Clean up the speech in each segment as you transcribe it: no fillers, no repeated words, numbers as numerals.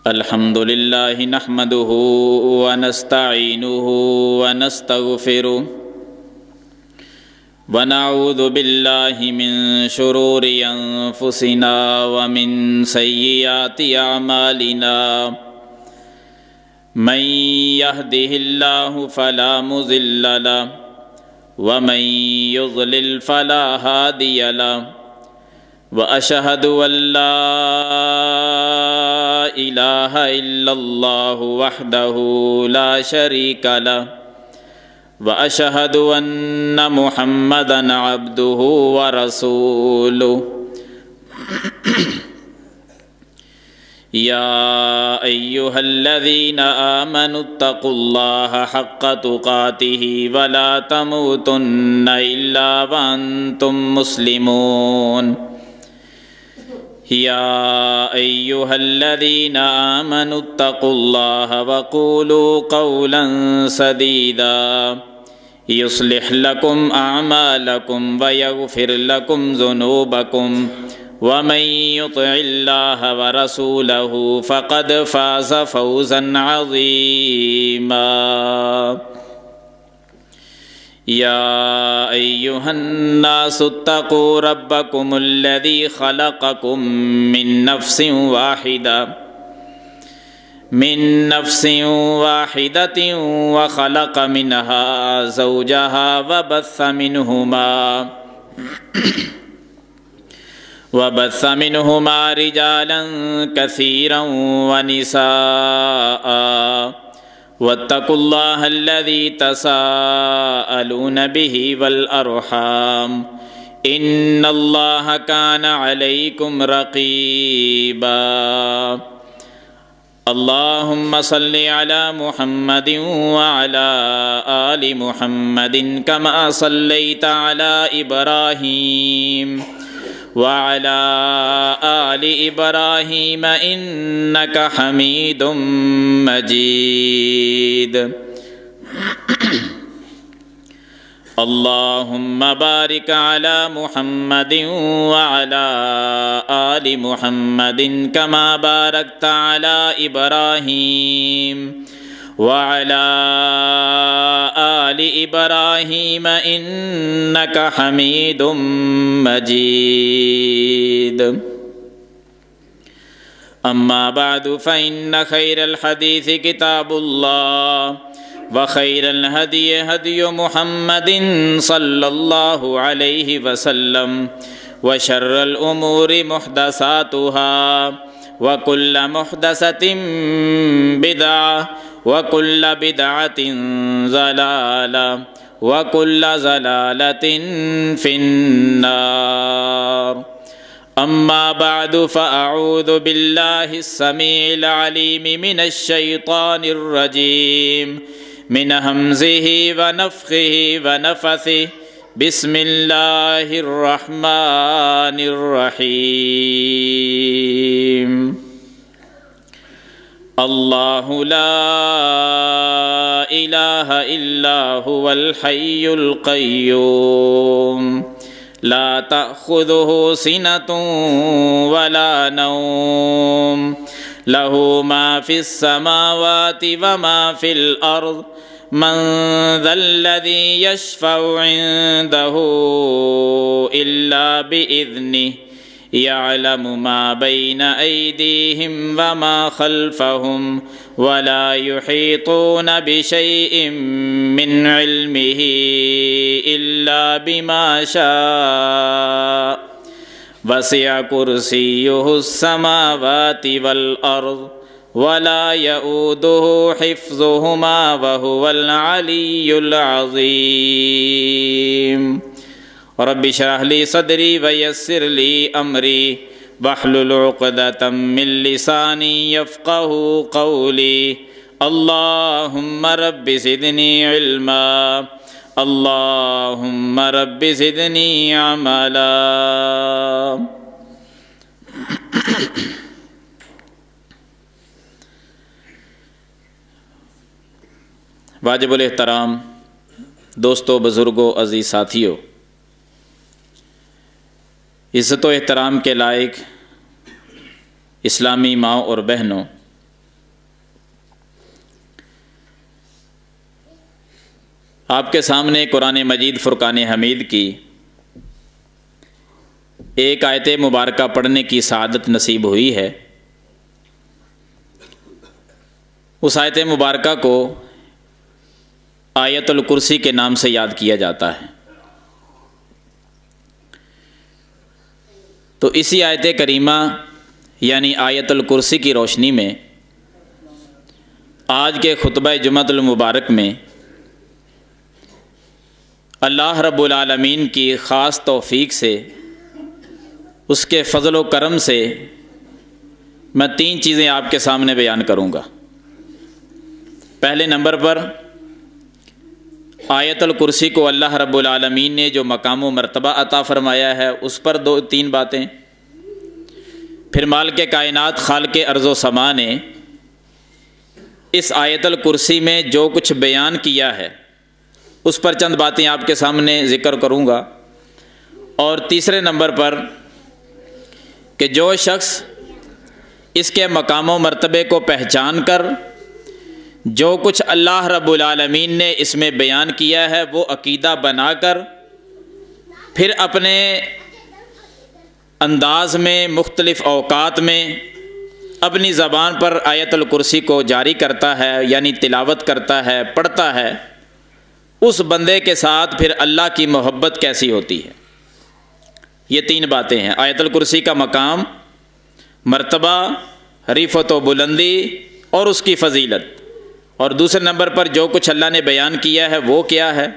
الحمد لله نحمده ونستعينه ونستغفره ونعوذ بالله من شرور أنفسنا ومن سيئات أعمالنا من يهده الله فلا مضل له ومن يضلل فلا هادي له وأشهد أن لا إله إلا الله وحده لا شريك له وأشهد أن محمدًا عبده ورسوله يا أيها الذين آمنوا اتقوا الله حق تقاته ولا تموتن إلا وأنتم مسلمون يا أيها الذين آمنوا اتقوا الله وقولوا قولا سديدا يصلح لكم أعمالكم ويغفر لكم ذنوبكم ومن يطع الله ورسوله فقد فاز فوزا عظيما يا أيها الناس اتقوا ربكم الذي خلقكم من نفس واحدة وخلق منها زوجها وبث منهما رجالا كثيرا ونساء واتقوا الله الذي تساءلون به والأرحام إن الله كان عليكم رقيبا اللهم صل على محمد وعلى آل محمد كما صليت على إبراهيم وعلى آل إبراهيم إنك حميد مجيد اللهم بارك على محمد وعلى آل محمد كما باركت على إبراهيم وعلى آل إبراهيم إنك حميد مجيد أما بعد فإن خير الحديث كتاب الله وخير الهدي هدي محمد صلى الله عليه وسلم وشر الأمور محدثاتها وكل محدثة بدعة وكل بدعة ضلالة وكل ضلالة في النار أما بعد فأعوذ بالله السميع العليم من الشيطان الرجيم من همزه ونفخه ونفثه بسم الله الرحمن الرحيم الله لا إله إلا هو الحي القيوم لا تأخذه سنة ولا نوم له ما في السماوات وما في الأرض من ذا الذي يشفع عنده إلا بإذنه يعلم ما بين أيديهم وما خلفهم ولا يحيطون بشيء من علمه إلا بما شاء وسع كرسيه السماوات والأرض ولا يؤوده حفظهما وهو العلي العظيم رب اشرح لي صدري ويسر لي أمري واحلل عقدة من لساني يفقه قولي اللهم رب زدني علما اللهم رب زدني عملا واجب الاحترام دوستو، بزرگوں، عزیز ساتھیوں، عزت و احترام کے لائق اسلامی ماؤں اور بہنوں، آپ کے سامنے قرآن مجید فرقان حمید کی ایک آیت مبارکہ پڑھنے کی سعادت نصیب ہوئی ہے۔ اس آیت مبارکہ کو آیت الکرسی کے نام سے یاد کیا جاتا ہے۔ تو اسی آیت کریمہ یعنی آیت الکرسی کی روشنی میں آج کے خطبہ جمعۃ المبارک میں اللہ رب العالمین کی خاص توفیق سے، اس کے فضل و کرم سے میں 3 چیزیں آپ کے سامنے بیان کروں گا۔ پہلے نمبر پر آیت الکرسی کو اللہ رب العالمین نے جو مقام و مرتبہ عطا فرمایا ہے اس پر 2-3 باتیں، پھر مالک کائنات خالق ارض و سما نے اس آیت الکرسی میں جو کچھ بیان کیا ہے اس پر چند باتیں آپ کے سامنے ذکر کروں گا، اور تیسرے نمبر پر کہ جو شخص اس کے مقام و مرتبے کو پہچان کر جو کچھ اللہ رب العالمین نے اس میں بیان کیا ہے وہ عقیدہ بنا کر پھر اپنے انداز میں مختلف اوقات میں اپنی زبان پر آیت الکرسی کو جاری کرتا ہے، یعنی تلاوت کرتا ہے، پڑھتا ہے، اس بندے کے ساتھ پھر اللہ کی محبت کیسی ہوتی ہے۔ یہ 3 باتیں ہیں: آیت الکرسی کا مقام، مرتبہ، رفعت و بلندی اور اس کی فضیلت، اور دوسرے نمبر پر جو کچھ اللہ نے بیان کیا ہے وہ کیا ہے،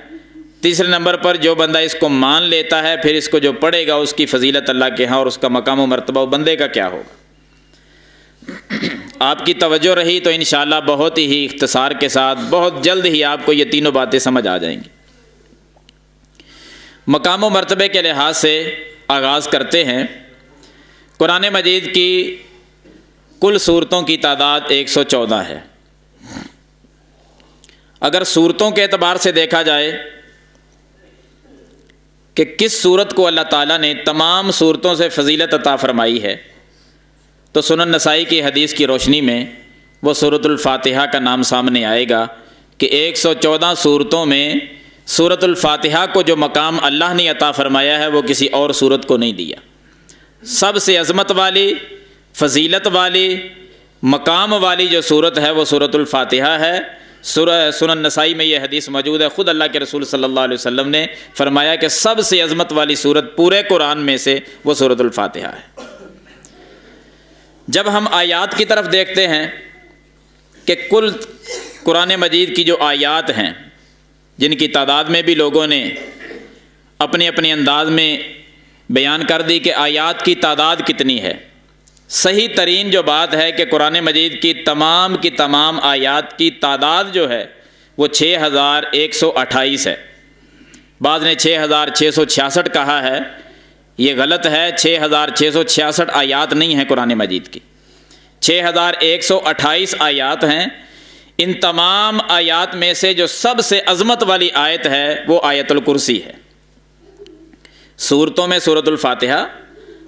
تیسرے نمبر پر جو بندہ اس کو مان لیتا ہے پھر اس کو جو پڑھے گا اس کی فضیلت اللہ کے ہاں اور اس کا مقام و مرتبہ و بندے کا کیا ہوگا۔ آپ کی توجہ رہی تو انشاءاللہ بہت ہی اختصار کے ساتھ بہت جلد ہی آپ کو یہ تینوں باتیں سمجھ آ جائیں گی۔ مقام و مرتبے کے لحاظ سے آغاز کرتے ہیں۔ قرآن مجید کی کل سورتوں کی تعداد 114 ہے۔ اگر سورتوں کے اعتبار سے دیکھا جائے کہ کس سورت کو اللہ تعالیٰ نے تمام سورتوں سے فضیلت عطا فرمائی ہے تو سنن نسائی کی حدیث کی روشنی میں وہ سورۃ الفاتحہ کا نام سامنے آئے گا کہ 114 سورتوں میں سورۃ الفاتحہ کو جو مقام اللہ نے عطا فرمایا ہے وہ کسی اور سورت کو نہیں دیا۔ سب سے عظمت والی، فضیلت والی، مقام والی جو سورت ہے وہ سورۃ الفاتحہ ہے۔ سنن نسائی میں یہ حدیث موجود ہے، خود اللہ کے رسول صلی اللہ علیہ وسلم نے فرمایا کہ سب سے عظمت والی سورت پورے قرآن میں سے وہ سورۃ الفاتحہ ہے۔ جب ہم آیات کی طرف دیکھتے ہیں کہ کل قرآن مجید کی جو آیات ہیں جن کی تعداد میں بھی لوگوں نے اپنے اپنے انداز میں بیان کر دی کہ آیات کی تعداد کتنی ہے، صحیح ترین جو بات ہے کہ قرآن مجید کی تمام آیات کی تعداد جو ہے وہ 6128 ہے۔ بعض نے 6666 کہا ہے، یہ غلط ہے۔ 6666 آیات نہیں ہیں قرآن مجید کی، 6128 آیات ہیں۔ ان تمام آیات میں سے جو سب سے عظمت والی آیت ہے وہ آیت الکرسی ہے۔ سورتوں میں سورۃ الفاتحہ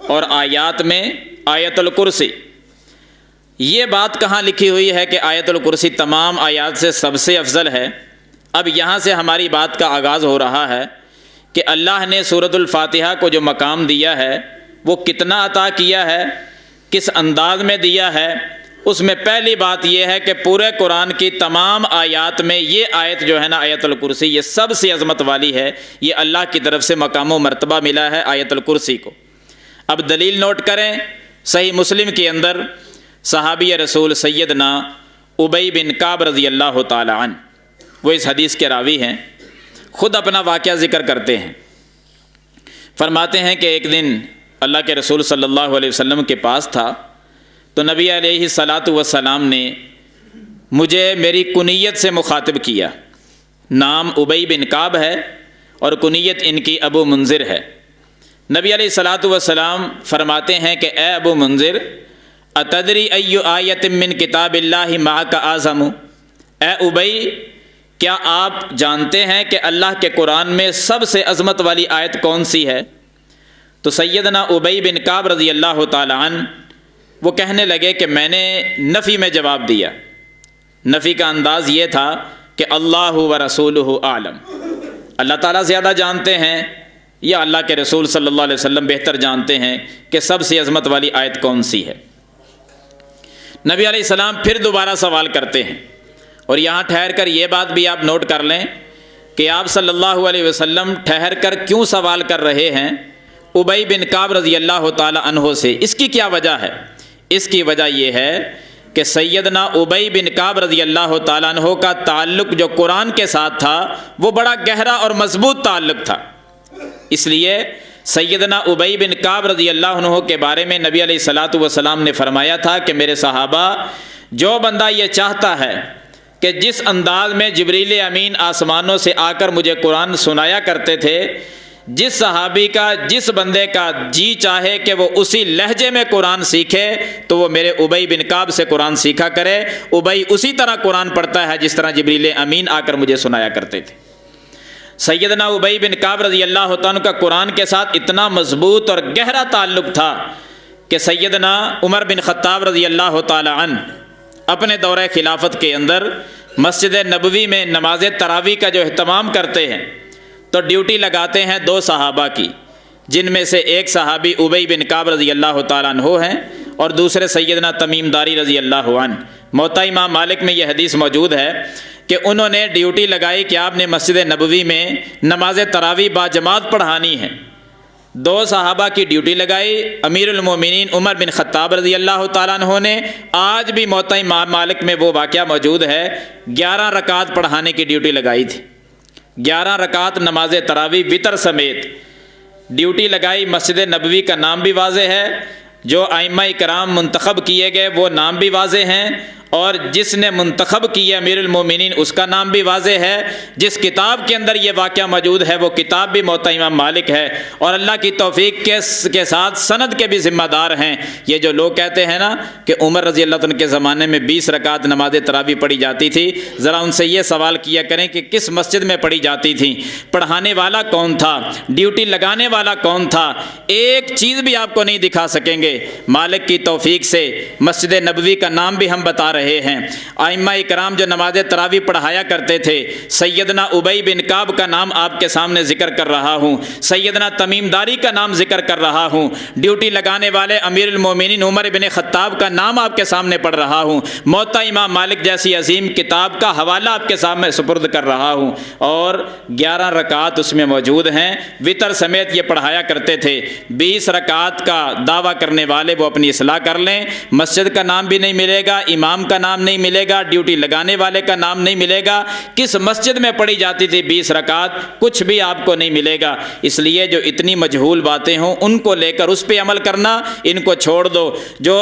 اور آیات میں آیت الکرسی۔ یہ بات کہاں لکھی ہوئی ہے کہ آیت الکرسی تمام آیات سے سب سے افضل ہے؟ اب یہاں سے ہماری بات کا آغاز ہو رہا ہے کہ اللہ نے سورۃ الفاتحہ کو جو مقام دیا ہے وہ کتنا عطا کیا ہے، کس انداز میں دیا ہے۔ اس میں پہلی بات یہ ہے کہ پورے قرآن کی تمام آیات میں یہ آیت جو ہے نا آیت الکرسی، یہ سب سے عظمت والی ہے۔ یہ اللہ کی طرف سے مقام و مرتبہ ملا ہے آیت الکرسی کو۔ اب دلیل نوٹ کریں، صحیح مسلم کے اندر صحابی رسول سیدنا ابی بن کعب رضی اللہ تعالی عنہ، وہ اس حدیث کے راوی ہیں، خود اپنا واقعہ ذکر کرتے ہیں۔ فرماتے ہیں کہ ایک دن اللہ کے رسول صلی اللہ علیہ وسلم کے پاس تھا تو نبی علیہ الصلاۃ والسلام نے مجھے میری کنیت سے مخاطب کیا۔ نام ابی بن کعب ہے اور کنیت ان کی ابو منذر ہے۔ نبی علیہ الصلاۃ والسلام فرماتے ہیں کہ اے ابو منذر، اتدری ای آیت من کتاب اللہ معک اعظم، اے ابی کیا آپ جانتے ہیں کہ اللہ کے قرآن میں سب سے عظمت والی آیت کون سی ہے؟ تو سیدنا ابی بن کعب رضی اللہ تعالی عنہ وہ کہنے لگے کہ میں نے نفی میں جواب دیا۔ نفی کا انداز یہ تھا کہ اللہ و رسولہ عالم، اللہ تعالیٰ زیادہ جانتے ہیں یا اللہ کے رسول صلی اللہ علیہ وسلم بہتر جانتے ہیں کہ سب سے عظمت والی آیت کون سی ہے۔ نبی علیہ السلام پھر دوبارہ سوال کرتے ہیں، اور یہاں ٹھہر کر یہ بات بھی آپ نوٹ کر لیں کہ آپ صلی اللہ علیہ وسلم ٹھہر کر کیوں سوال کر رہے ہیں ابی بن کعب رضی اللہ تعالی عنہ سے۔ اس کی کیا وجہ ہے؟ اس کی وجہ یہ ہے کہ سیدنا ابی بن کعب رضی اللہ تعالیٰ عنہ کا تعلق جو قرآن کے ساتھ تھا وہ بڑا گہرا اور مضبوط تعلق تھا۔ اس لیے سیدنا ابی بن کعب رضی اللہ عنہ کے بارے میں نبی علیہ الصلاۃ والسلام نے فرمایا تھا کہ میرے صحابہ، جو بندہ یہ چاہتا ہے کہ جس انداز میں جبریل امین آسمانوں سے آ کر مجھے قرآن سنایا کرتے تھے، جس صحابی کا، جس بندے کا جی چاہے کہ وہ اسی لہجے میں قرآن سیکھے تو وہ میرے ابی بن کعب سے قرآن سیکھا کرے۔ ابی اسی طرح قرآن پڑھتا ہے جس طرح جبریل امین آ کر مجھے سنایا کرتے تھے۔ سیدنا ابی بن کعب رضی اللہ عنہ کا قرآن کے ساتھ اتنا مضبوط اور گہرا تعلق تھا کہ سیدنا عمر بن خطاب رضی اللہ تعالی عنہ اپنے دورہ خلافت کے اندر مسجد نبوی میں نماز تراویح کا جو اہتمام کرتے ہیں تو ڈیوٹی لگاتے ہیں دو صحابہ کی، جن میں سے ایک صحابی ابی بن کعب رضی اللہ تعالیٰ عنہ ہیں اور دوسرے سیدنا تمیم داری رضی اللہ عنہ۔ موطا امام مالک میں یہ حدیث موجود ہے کہ انہوں نے ڈیوٹی لگائی کہ آپ نے مسجد نبوی میں نماز تراویح باجماعت پڑھانی ہے۔ دو صحابہ کی ڈیوٹی لگائی، امیر المومنین عمر بن خطاب رضی اللہ تعالیٰ عنہ نے۔ آج بھی موطا امام مالک میں وہ واقعہ موجود ہے، 11 رکعت پڑھانے کی ڈیوٹی لگائی تھی، 11 رکعت نماز تراویح وتر سمیت ڈیوٹی لگائی۔ مسجد نبوی کا نام بھی واضح ہے، جو ائمہ کرام منتخب کیے گئے وہ نام بھی واضح ہیں، اور جس نے منتخب کیا امیر المومنین اس کا نام بھی واضح ہے۔ جس کتاب کے اندر یہ واقعہ موجود ہے وہ کتاب بھی موطا امام مالک ہے، اور اللہ کی توفیق کے ساتھ سند کے بھی ذمہ دار ہیں۔ یہ جو لوگ کہتے ہیں نا کہ عمر رضی اللہ عنہ کے زمانے میں 20 رکعت نماز تراویح پڑھی جاتی تھی، ذرا ان سے یہ سوال کیا کریں کہ کس مسجد میں پڑھی جاتی تھی، پڑھانے والا کون تھا، ڈیوٹی لگانے والا کون تھا؟ ایک چیز بھی آپ کو نہیں دکھا سکیں گے۔ مالک کی توفیق سے مسجد نبوی کا نام بھی ہم بتا رہے ہیں۔ ائمہ کرام جو نماز تراویح پڑھایا کرتے تھے، سیدنا ابی بن کعب کا نام آپ کے سامنے ذکر کر رہا ہوں، سیدنا تمیم داری کا نام ذکر کر رہا ہوں، ڈیوٹی لگانے والے امیر المومنین عمر بن خطاب کا نام آپ کے سامنے پڑھ رہا ہوں، موطا امام مالک جیسی عظیم کتاب کا حوالہ آپ کے سامنے سپرد کر رہا ہوں، اور 11 رکعت اس میں موجود ہیں، وتر سمیت یہ پڑھایا کرتے تھے۔ 20 رکعت کا دعویٰ کرنے والے وہ اپنی اصلاح کر لیں، مسجد کا نام بھی نہیں ملے گا، امام کا نام نہیں ملے گا، ڈیوٹی لگانے والے کا نام نہیں ملے گا، کس مسجد میں پڑھی جاتی تھی 20 رکعت، کچھ بھی آپ کو نہیں ملے گا۔ اس لیے جو اتنی مجہول باتیں ہوں ان کو لے کر اس پہ عمل کرنا، ان کو چھوڑ دو۔ جو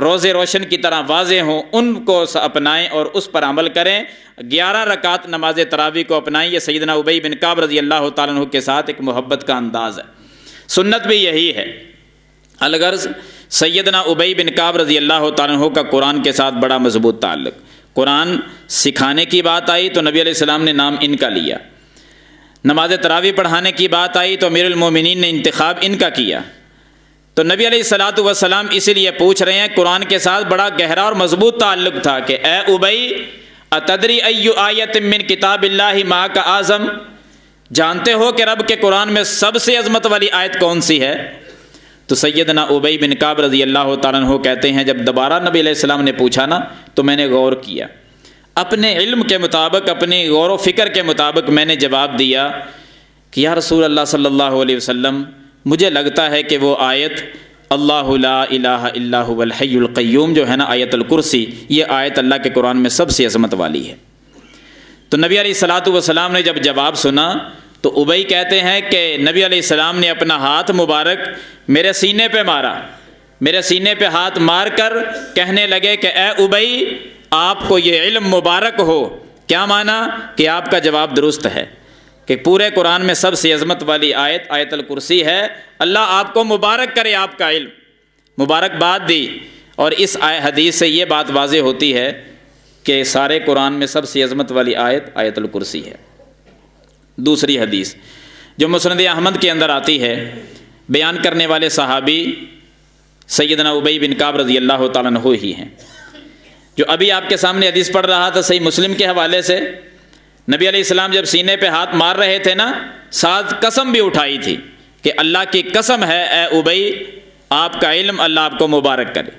روز روشن کی طرح واضح ہوں ان کو اپنائیں اور اس پر عمل کریں۔ 11 رکعت نماز تراویح کو اپنائیں۔ یہ سیدنا ابی بن کعب رضی اللہ تعالیٰ عنہ کے ساتھ ایک محبت کا انداز ہے۔ سنت بھی یہی ہے۔ الغرض سیدنا ابی بن کعب رضی اللہ تعالیٰ عنہ کا قرآن کے ساتھ بڑا مضبوط تعلق۔ قرآن سکھانے کی بات آئی تو نبی علیہ السلام نے نام ان کا لیا، نماز تراویح پڑھانے کی بات آئی تو امیر المومنین نے انتخاب ان کا کیا۔ تو نبی علیہ الصلاۃ والسلام اسی لیے پوچھ رہے ہیں، قرآن کے ساتھ بڑا گہرا اور مضبوط تعلق تھا کہ اے ابی اتدری ای آیت من کتاب اللہ ما کا اعظم، جانتے ہو کہ رب کے قرآن میں سب سے عظمت والی آیت کون سی ہے؟ تو سیدنا ابی بن کعب رضی اللہ تعالیٰ عنہ کہتے ہیں جب دوبارہ نبی علیہ السلام نے پوچھا نا تو میں نے غور کیا، اپنے علم کے مطابق، اپنے غور و فکر کے مطابق میں نے جواب دیا کہ یا رسول اللہ صلی اللہ علیہ وسلم، مجھے لگتا ہے کہ وہ آیت اللہ لا الہ الا هو الحی القیوم جو ہے نا، آیت الکرسی، یہ آیت اللہ کے قرآن میں سب سے عظمت والی ہے۔ تو نبی علیہ الصلاۃ والسلام نے جب جواب سنا تو ابی کہتے ہیں کہ نبی علیہ السلام نے اپنا ہاتھ مبارک میرے سینے پہ مارا، میرے سینے پہ ہاتھ مار کر کہنے لگے کہ اے ابی آپ کو یہ علم مبارک ہو۔ کیا معنی؟ کہ آپ کا جواب درست ہے کہ پورے قرآن میں سب سے عظمت والی آیت آیت الکرسی ہے۔ اللہ آپ کو مبارک کرے، آپ کا علم، مبارکباد دی۔ اور اس حدیث سے یہ بات واضح ہوتی ہے کہ سارے قرآن میں سب سے عظمت والی آیت آیت الکرسی ہے۔ دوسری حدیث جو مسند احمد کے اندر آتی ہے، بیان کرنے والے صحابی سیدنا ابی بن کعب رضی اللہ تعالیٰ عنہ ہی ہیں، جو ابھی آپ کے سامنے حدیث پڑھ رہا تھا صحیح مسلم کے حوالے سے۔ نبی علیہ السلام جب سینے پہ ہاتھ مار رہے تھے نا، ساتھ قسم بھی اٹھائی تھی کہ اللہ کی قسم ہے اے ابی، آپ کا علم اللہ آپ کو مبارک کرے۔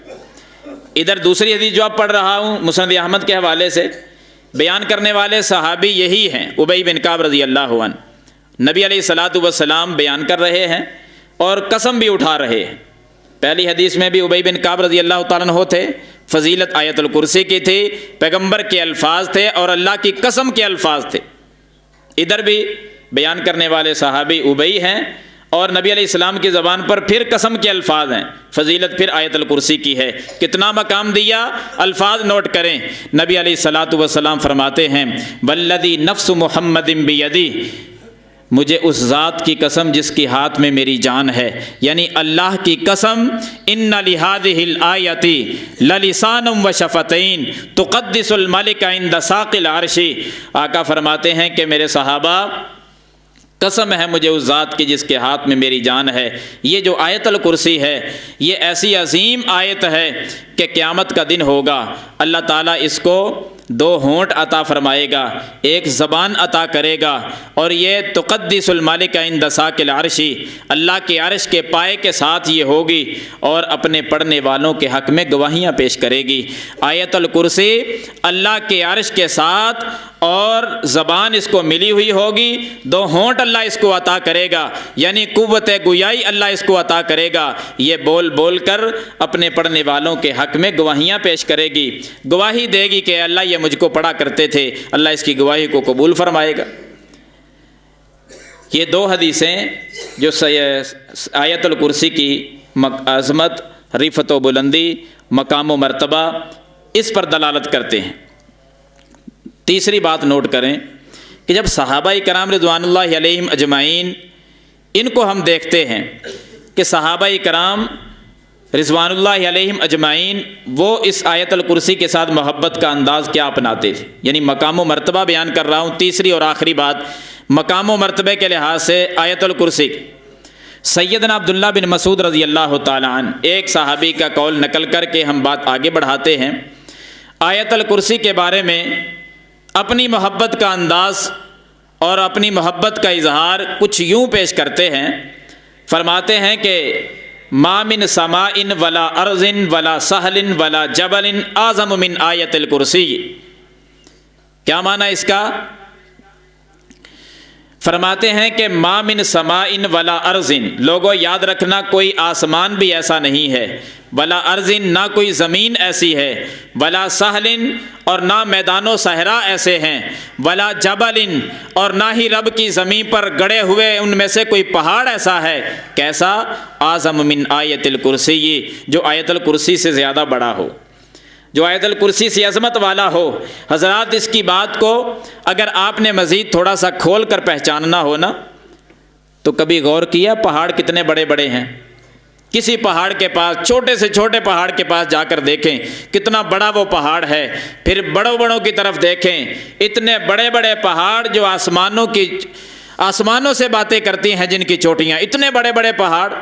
ادھر دوسری حدیث جو آپ پڑھ رہا ہوں مسند احمد کے حوالے سے، بیان کرنے والے صحابی یہی ہیں ابی بن کعب رضی اللہ عنہ۔ نبی علیہ الصلاۃ والسلام بیان کر رہے ہیں اور قسم بھی اٹھا رہے ہیں۔ پہلی حدیث میں بھی ابی بن کعب رضی اللہ تعالیٰ عنہ تھے، فضیلت آیت الکرسی کی تھی، پیغمبر کے الفاظ تھے اور اللہ کی قسم کے الفاظ تھے۔ ادھر بھی بیان کرنے والے صحابی ابی ہیں اور نبی علیہ السلام کی زبان پر پھر قسم کے الفاظ ہیں، فضیلت پھر آیت الکرسی کی ہے۔ کتنا مقام دیا، الفاظ نوٹ کریں۔ نبی علیہ الصلاۃ والسلام فرماتے ہیں والذی نفس محمد بیدی، مجھے اس ذات کی قسم جس کی ہاتھ میں میری جان ہے، یعنی اللہ کی قسم، ان لہذہ الآیۃ للسان وشفتین تقدس الملک عند ساق العرش۔ آقا فرماتے ہیں کہ میرے صحابہ، قسم ہے مجھے اس ذات کی جس کے ہاتھ میں میری جان ہے، یہ جو آیت الکرسی ہے یہ ایسی عظیم آیت ہے کہ قیامت کا دن ہوگا، اللہ تعالیٰ اس کو دو ہونٹ عطا فرمائے گا، ایک زبان عطا کرے گا، اور یہ تقدس الملک عند ساق العرش، اللہ کے عرش کے پائے کے ساتھ یہ ہوگی اور اپنے پڑھنے والوں کے حق میں گواہیاں پیش کرے گی۔ آیت الکرسی اللہ کے عرش کے ساتھ اور زبان اس کو ملی ہوئی ہوگی، دو ہونٹ اللہ اس کو عطا کرے گا، یعنی قوت گویائی اللہ اس کو عطا کرے گا، یہ بول بول کر اپنے پڑھنے والوں کے حق میں گواہیاں پیش کرے گی، گواہی دے گی کہ اللہ یہ مجھ کو پڑھا کرتے تھے، اللہ اس کی گواہی کو قبول فرمائے گا۔ یہ دو حدیثیں جو آیت الکرسی کی عظمت، رفعت و بلندی، مقام و مرتبہ، اس پر دلالت کرتے ہیں۔ تیسری بات نوٹ کریں کہ جب صحابہ کرام رضوان اللہ علیہم اجمعین، ان کو ہم دیکھتے ہیں کہ صحابہ کرام رضوان اللہ علیہم اجمعین وہ اس آیت الکرسی کے ساتھ محبت کا انداز کیا اپناتے تھے، یعنی مقام و مرتبہ بیان کر رہا ہوں۔ تیسری اور آخری بات مقام و مرتبے کے لحاظ سے آیت الکرسی، سیدنا عبداللہ بن مسعود رضی اللہ تعالیٰ عنہ ایک صحابی کا قول نقل کر کے ہم بات آگے بڑھاتے ہیں۔ آیت الکرسی کے بارے میں اپنی محبت کا انداز اور اپنی محبت کا اظہار کچھ یوں پیش کرتے ہیں، فرماتے ہیں کہ ما من سماء ولا ارض ولا سہل ولا جبل اعظم من آیت الکرسی۔ کیا معنی اس کا؟ فرماتے ہیں کہ ما من سماء ولا ارض، لوگوں یاد رکھنا کوئی آسمان بھی ایسا نہیں ہے، ولا ارض نہ کوئی زمین ایسی ہے، ولا سہل اور نہ میدان و صحرا ایسے ہیں، ولا جبل اور نہ ہی رب کی زمین پر گڑے ہوئے ان میں سے کوئی پہاڑ ایسا ہے، کیسا؟ اعظم من آیت الکرسی، جو آیت الکرسی سے زیادہ بڑا ہو، جو آیت الکرسی سے عظمت والا ہو۔ حضرات اس کی بات کو اگر آپ نے مزید تھوڑا سا کھول کر پہچاننا ہو نا، تو کبھی غور کیا پہاڑ کتنے بڑے بڑے ہیں؟ کسی پہاڑ کے پاس، چھوٹے سے چھوٹے پہاڑ کے پاس جا کر دیکھیں کتنا بڑا وہ پہاڑ ہے، پھر بڑوں بڑوں کی طرف دیکھیں، اتنے بڑے بڑے پہاڑ جو آسمانوں سے باتیں کرتی ہیں، جن کی چوٹیاں، اتنے بڑے بڑے پہاڑ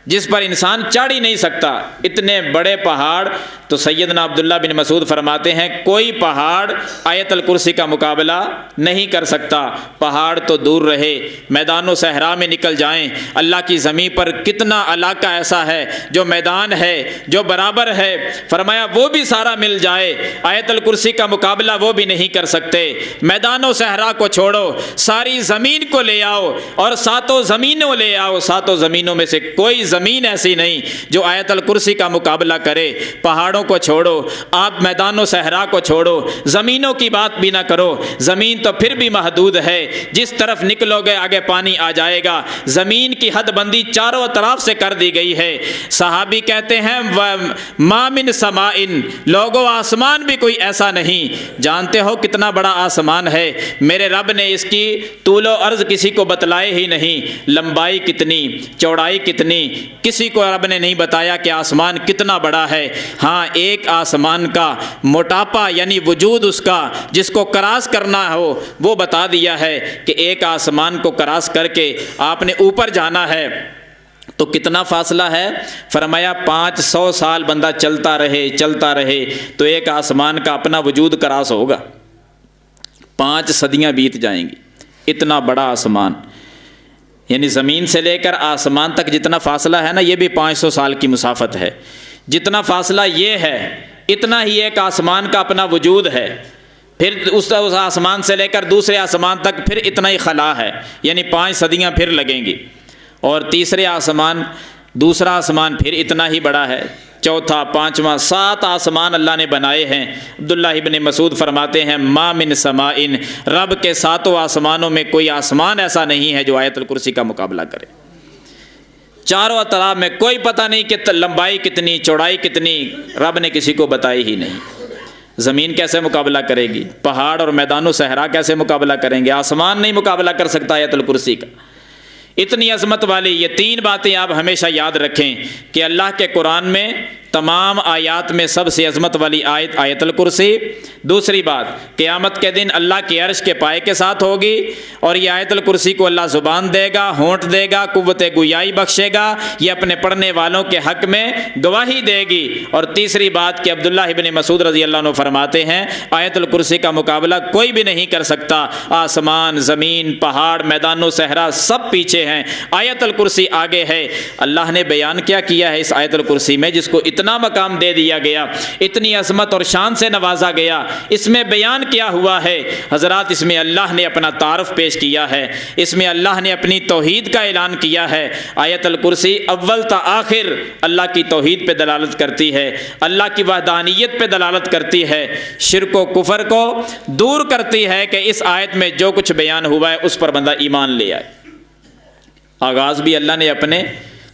جس پر انسان چڑھ ہی نہیں سکتا، اتنے بڑے پہاڑ۔ تو سیدنا عبداللہ بن مسعود فرماتے ہیں کوئی پہاڑ آیت الکرسی کا مقابلہ نہیں کر سکتا۔ پہاڑ تو دور رہے، میدان و صحرا میں نکل جائیں، اللہ کی زمین پر کتنا علاقہ ایسا ہے جو میدان ہے، جو برابر ہے، فرمایا وہ بھی سارا مل جائے، آیت الکرسی کا مقابلہ وہ بھی نہیں کر سکتے۔ میدان و صحرا کو چھوڑو، ساری زمین کو لے آؤ اور ساتوں زمینوں لے آؤ، ساتوں زمینوں میں سے کوئی زمین ایسی نہیں جو آیت الکرسی کا مقابلہ کرے۔ پہاڑوں کو چھوڑو، آپ میدان و صحرا کو چھوڑو، زمینوں کی بات بھی نہ کرو، زمین تو پھر بھی محدود ہے، جس طرف نکلو گے آگے پانی آ جائے گا، زمین کی حد بندی چاروں طرف سے کر دی گئی ہے۔ صحابی کہتے ہیں ما من سماء، لوگوں آسمان بھی کوئی ایسا نہیں، جانتے ہو کتنا بڑا آسمان ہے، میرے رب نے اس کی طول و عرض کسی کو بتلائے ہی نہیں، لمبائی کتنی، چوڑائی کتنی، کسی کو رب نے نہیں بتایا کہ آسمان کتنا بڑا ہے۔ ہاں ایک آسمان کا موٹاپا یعنی وجود اس کا جس کو کراس کرنا ہو وہ بتا دیا ہے کہ ایک آسمان کو کراس کر کے آپ نے اوپر جانا ہے، تو کتنا فاصلہ ہے؟ فرمایا 500 سال بندہ چلتا رہے تو ایک آسمان کا اپنا وجود کراس ہوگا، 5 صدیاں بیت جائیں گی۔ اتنا بڑا آسمان، یعنی زمین سے لے کر آسمان تک جتنا فاصلہ ہے نا، یہ بھی 500 سال کی مسافت ہے۔ جتنا فاصلہ یہ ہے اتنا ہی ایک آسمان کا اپنا وجود ہے، پھر اس آسمان سے لے کر دوسرے آسمان تک پھر اتنا ہی خلا ہے، یعنی 5 صدیاں پھر لگیں گی، اور تیسرے آسمان، دوسرا آسمان پھر اتنا ہی بڑا ہے، چوتھا، پانچواں، 7 آسمان اللہ نے بنائے ہیں۔ عبداللہ ابن مسعود فرماتے ہیں ما من سمائن، رب کے 7 آسمانوں میں کوئی آسمان ایسا نہیں ہے جو آیت الکرسی کا مقابلہ کرے۔ چاروں اطراف میں کوئی پتہ نہیں کہ لمبائی کتنی، چوڑائی کتنی، رب نے کسی کو بتائی ہی نہیں۔ زمین کیسے مقابلہ کرے گی؟ پہاڑ اور میدان و صحرا کیسے مقابلہ کریں گے؟ آسمان نہیں مقابلہ کر سکتا آیت الکرسی کا۔ اتنی عظمت والی یہ 3 باتیں آپ ہمیشہ یاد رکھیں کہ اللہ کے قرآن میں تمام آیات میں سب سے عظمت والی آیت آیت الکرسی۔ دوسری بات، قیامت کے دن اللہ کے عرش کے پائے کے ساتھ ہوگی، اور یہ آیت الکرسی کو اللہ زبان دے گا، ہونٹ دے گا، قوت گویائی بخشے گا، یہ اپنے پڑھنے والوں کے حق میں گواہی دے گی۔ اور تیسری بات کہ عبداللہ ابن مسعود رضی اللہ عنہ فرماتے ہیں آیت الکرسی کا مقابلہ کوئی بھی نہیں کر سکتا۔ آسمان، زمین، پہاڑ، میدان و صحرا سب پیچھے ہیں، آیت الکرسی آگے ہے۔ اللہ نے بیان کیا کیا ہے اس آیت الکرسی میں، جس کو اتنا مقام دے دیا گیا، اتنی عظمت اور شان سے نوازا گیا، اس میں بیان کیا ہوا ہے حضرات؟ اس میں اللہ نے اپنا تعارف پیش کیا ہے، اس میں اللہ نے اپنی توحید کا اعلان کیا ہے۔ آیت الکرسی اول تا آخر اللہ کی توحید پہ دلالت کرتی ہے، اللہ کی وحدانیت پہ دلالت کرتی ہے، شرک و کفر کو دور کرتی ہے کہ اس آیت میں جو کچھ بیان ہوا ہے اس پر بندہ ایمان لے آئے۔ آغاز بھی اللہ نے اپنے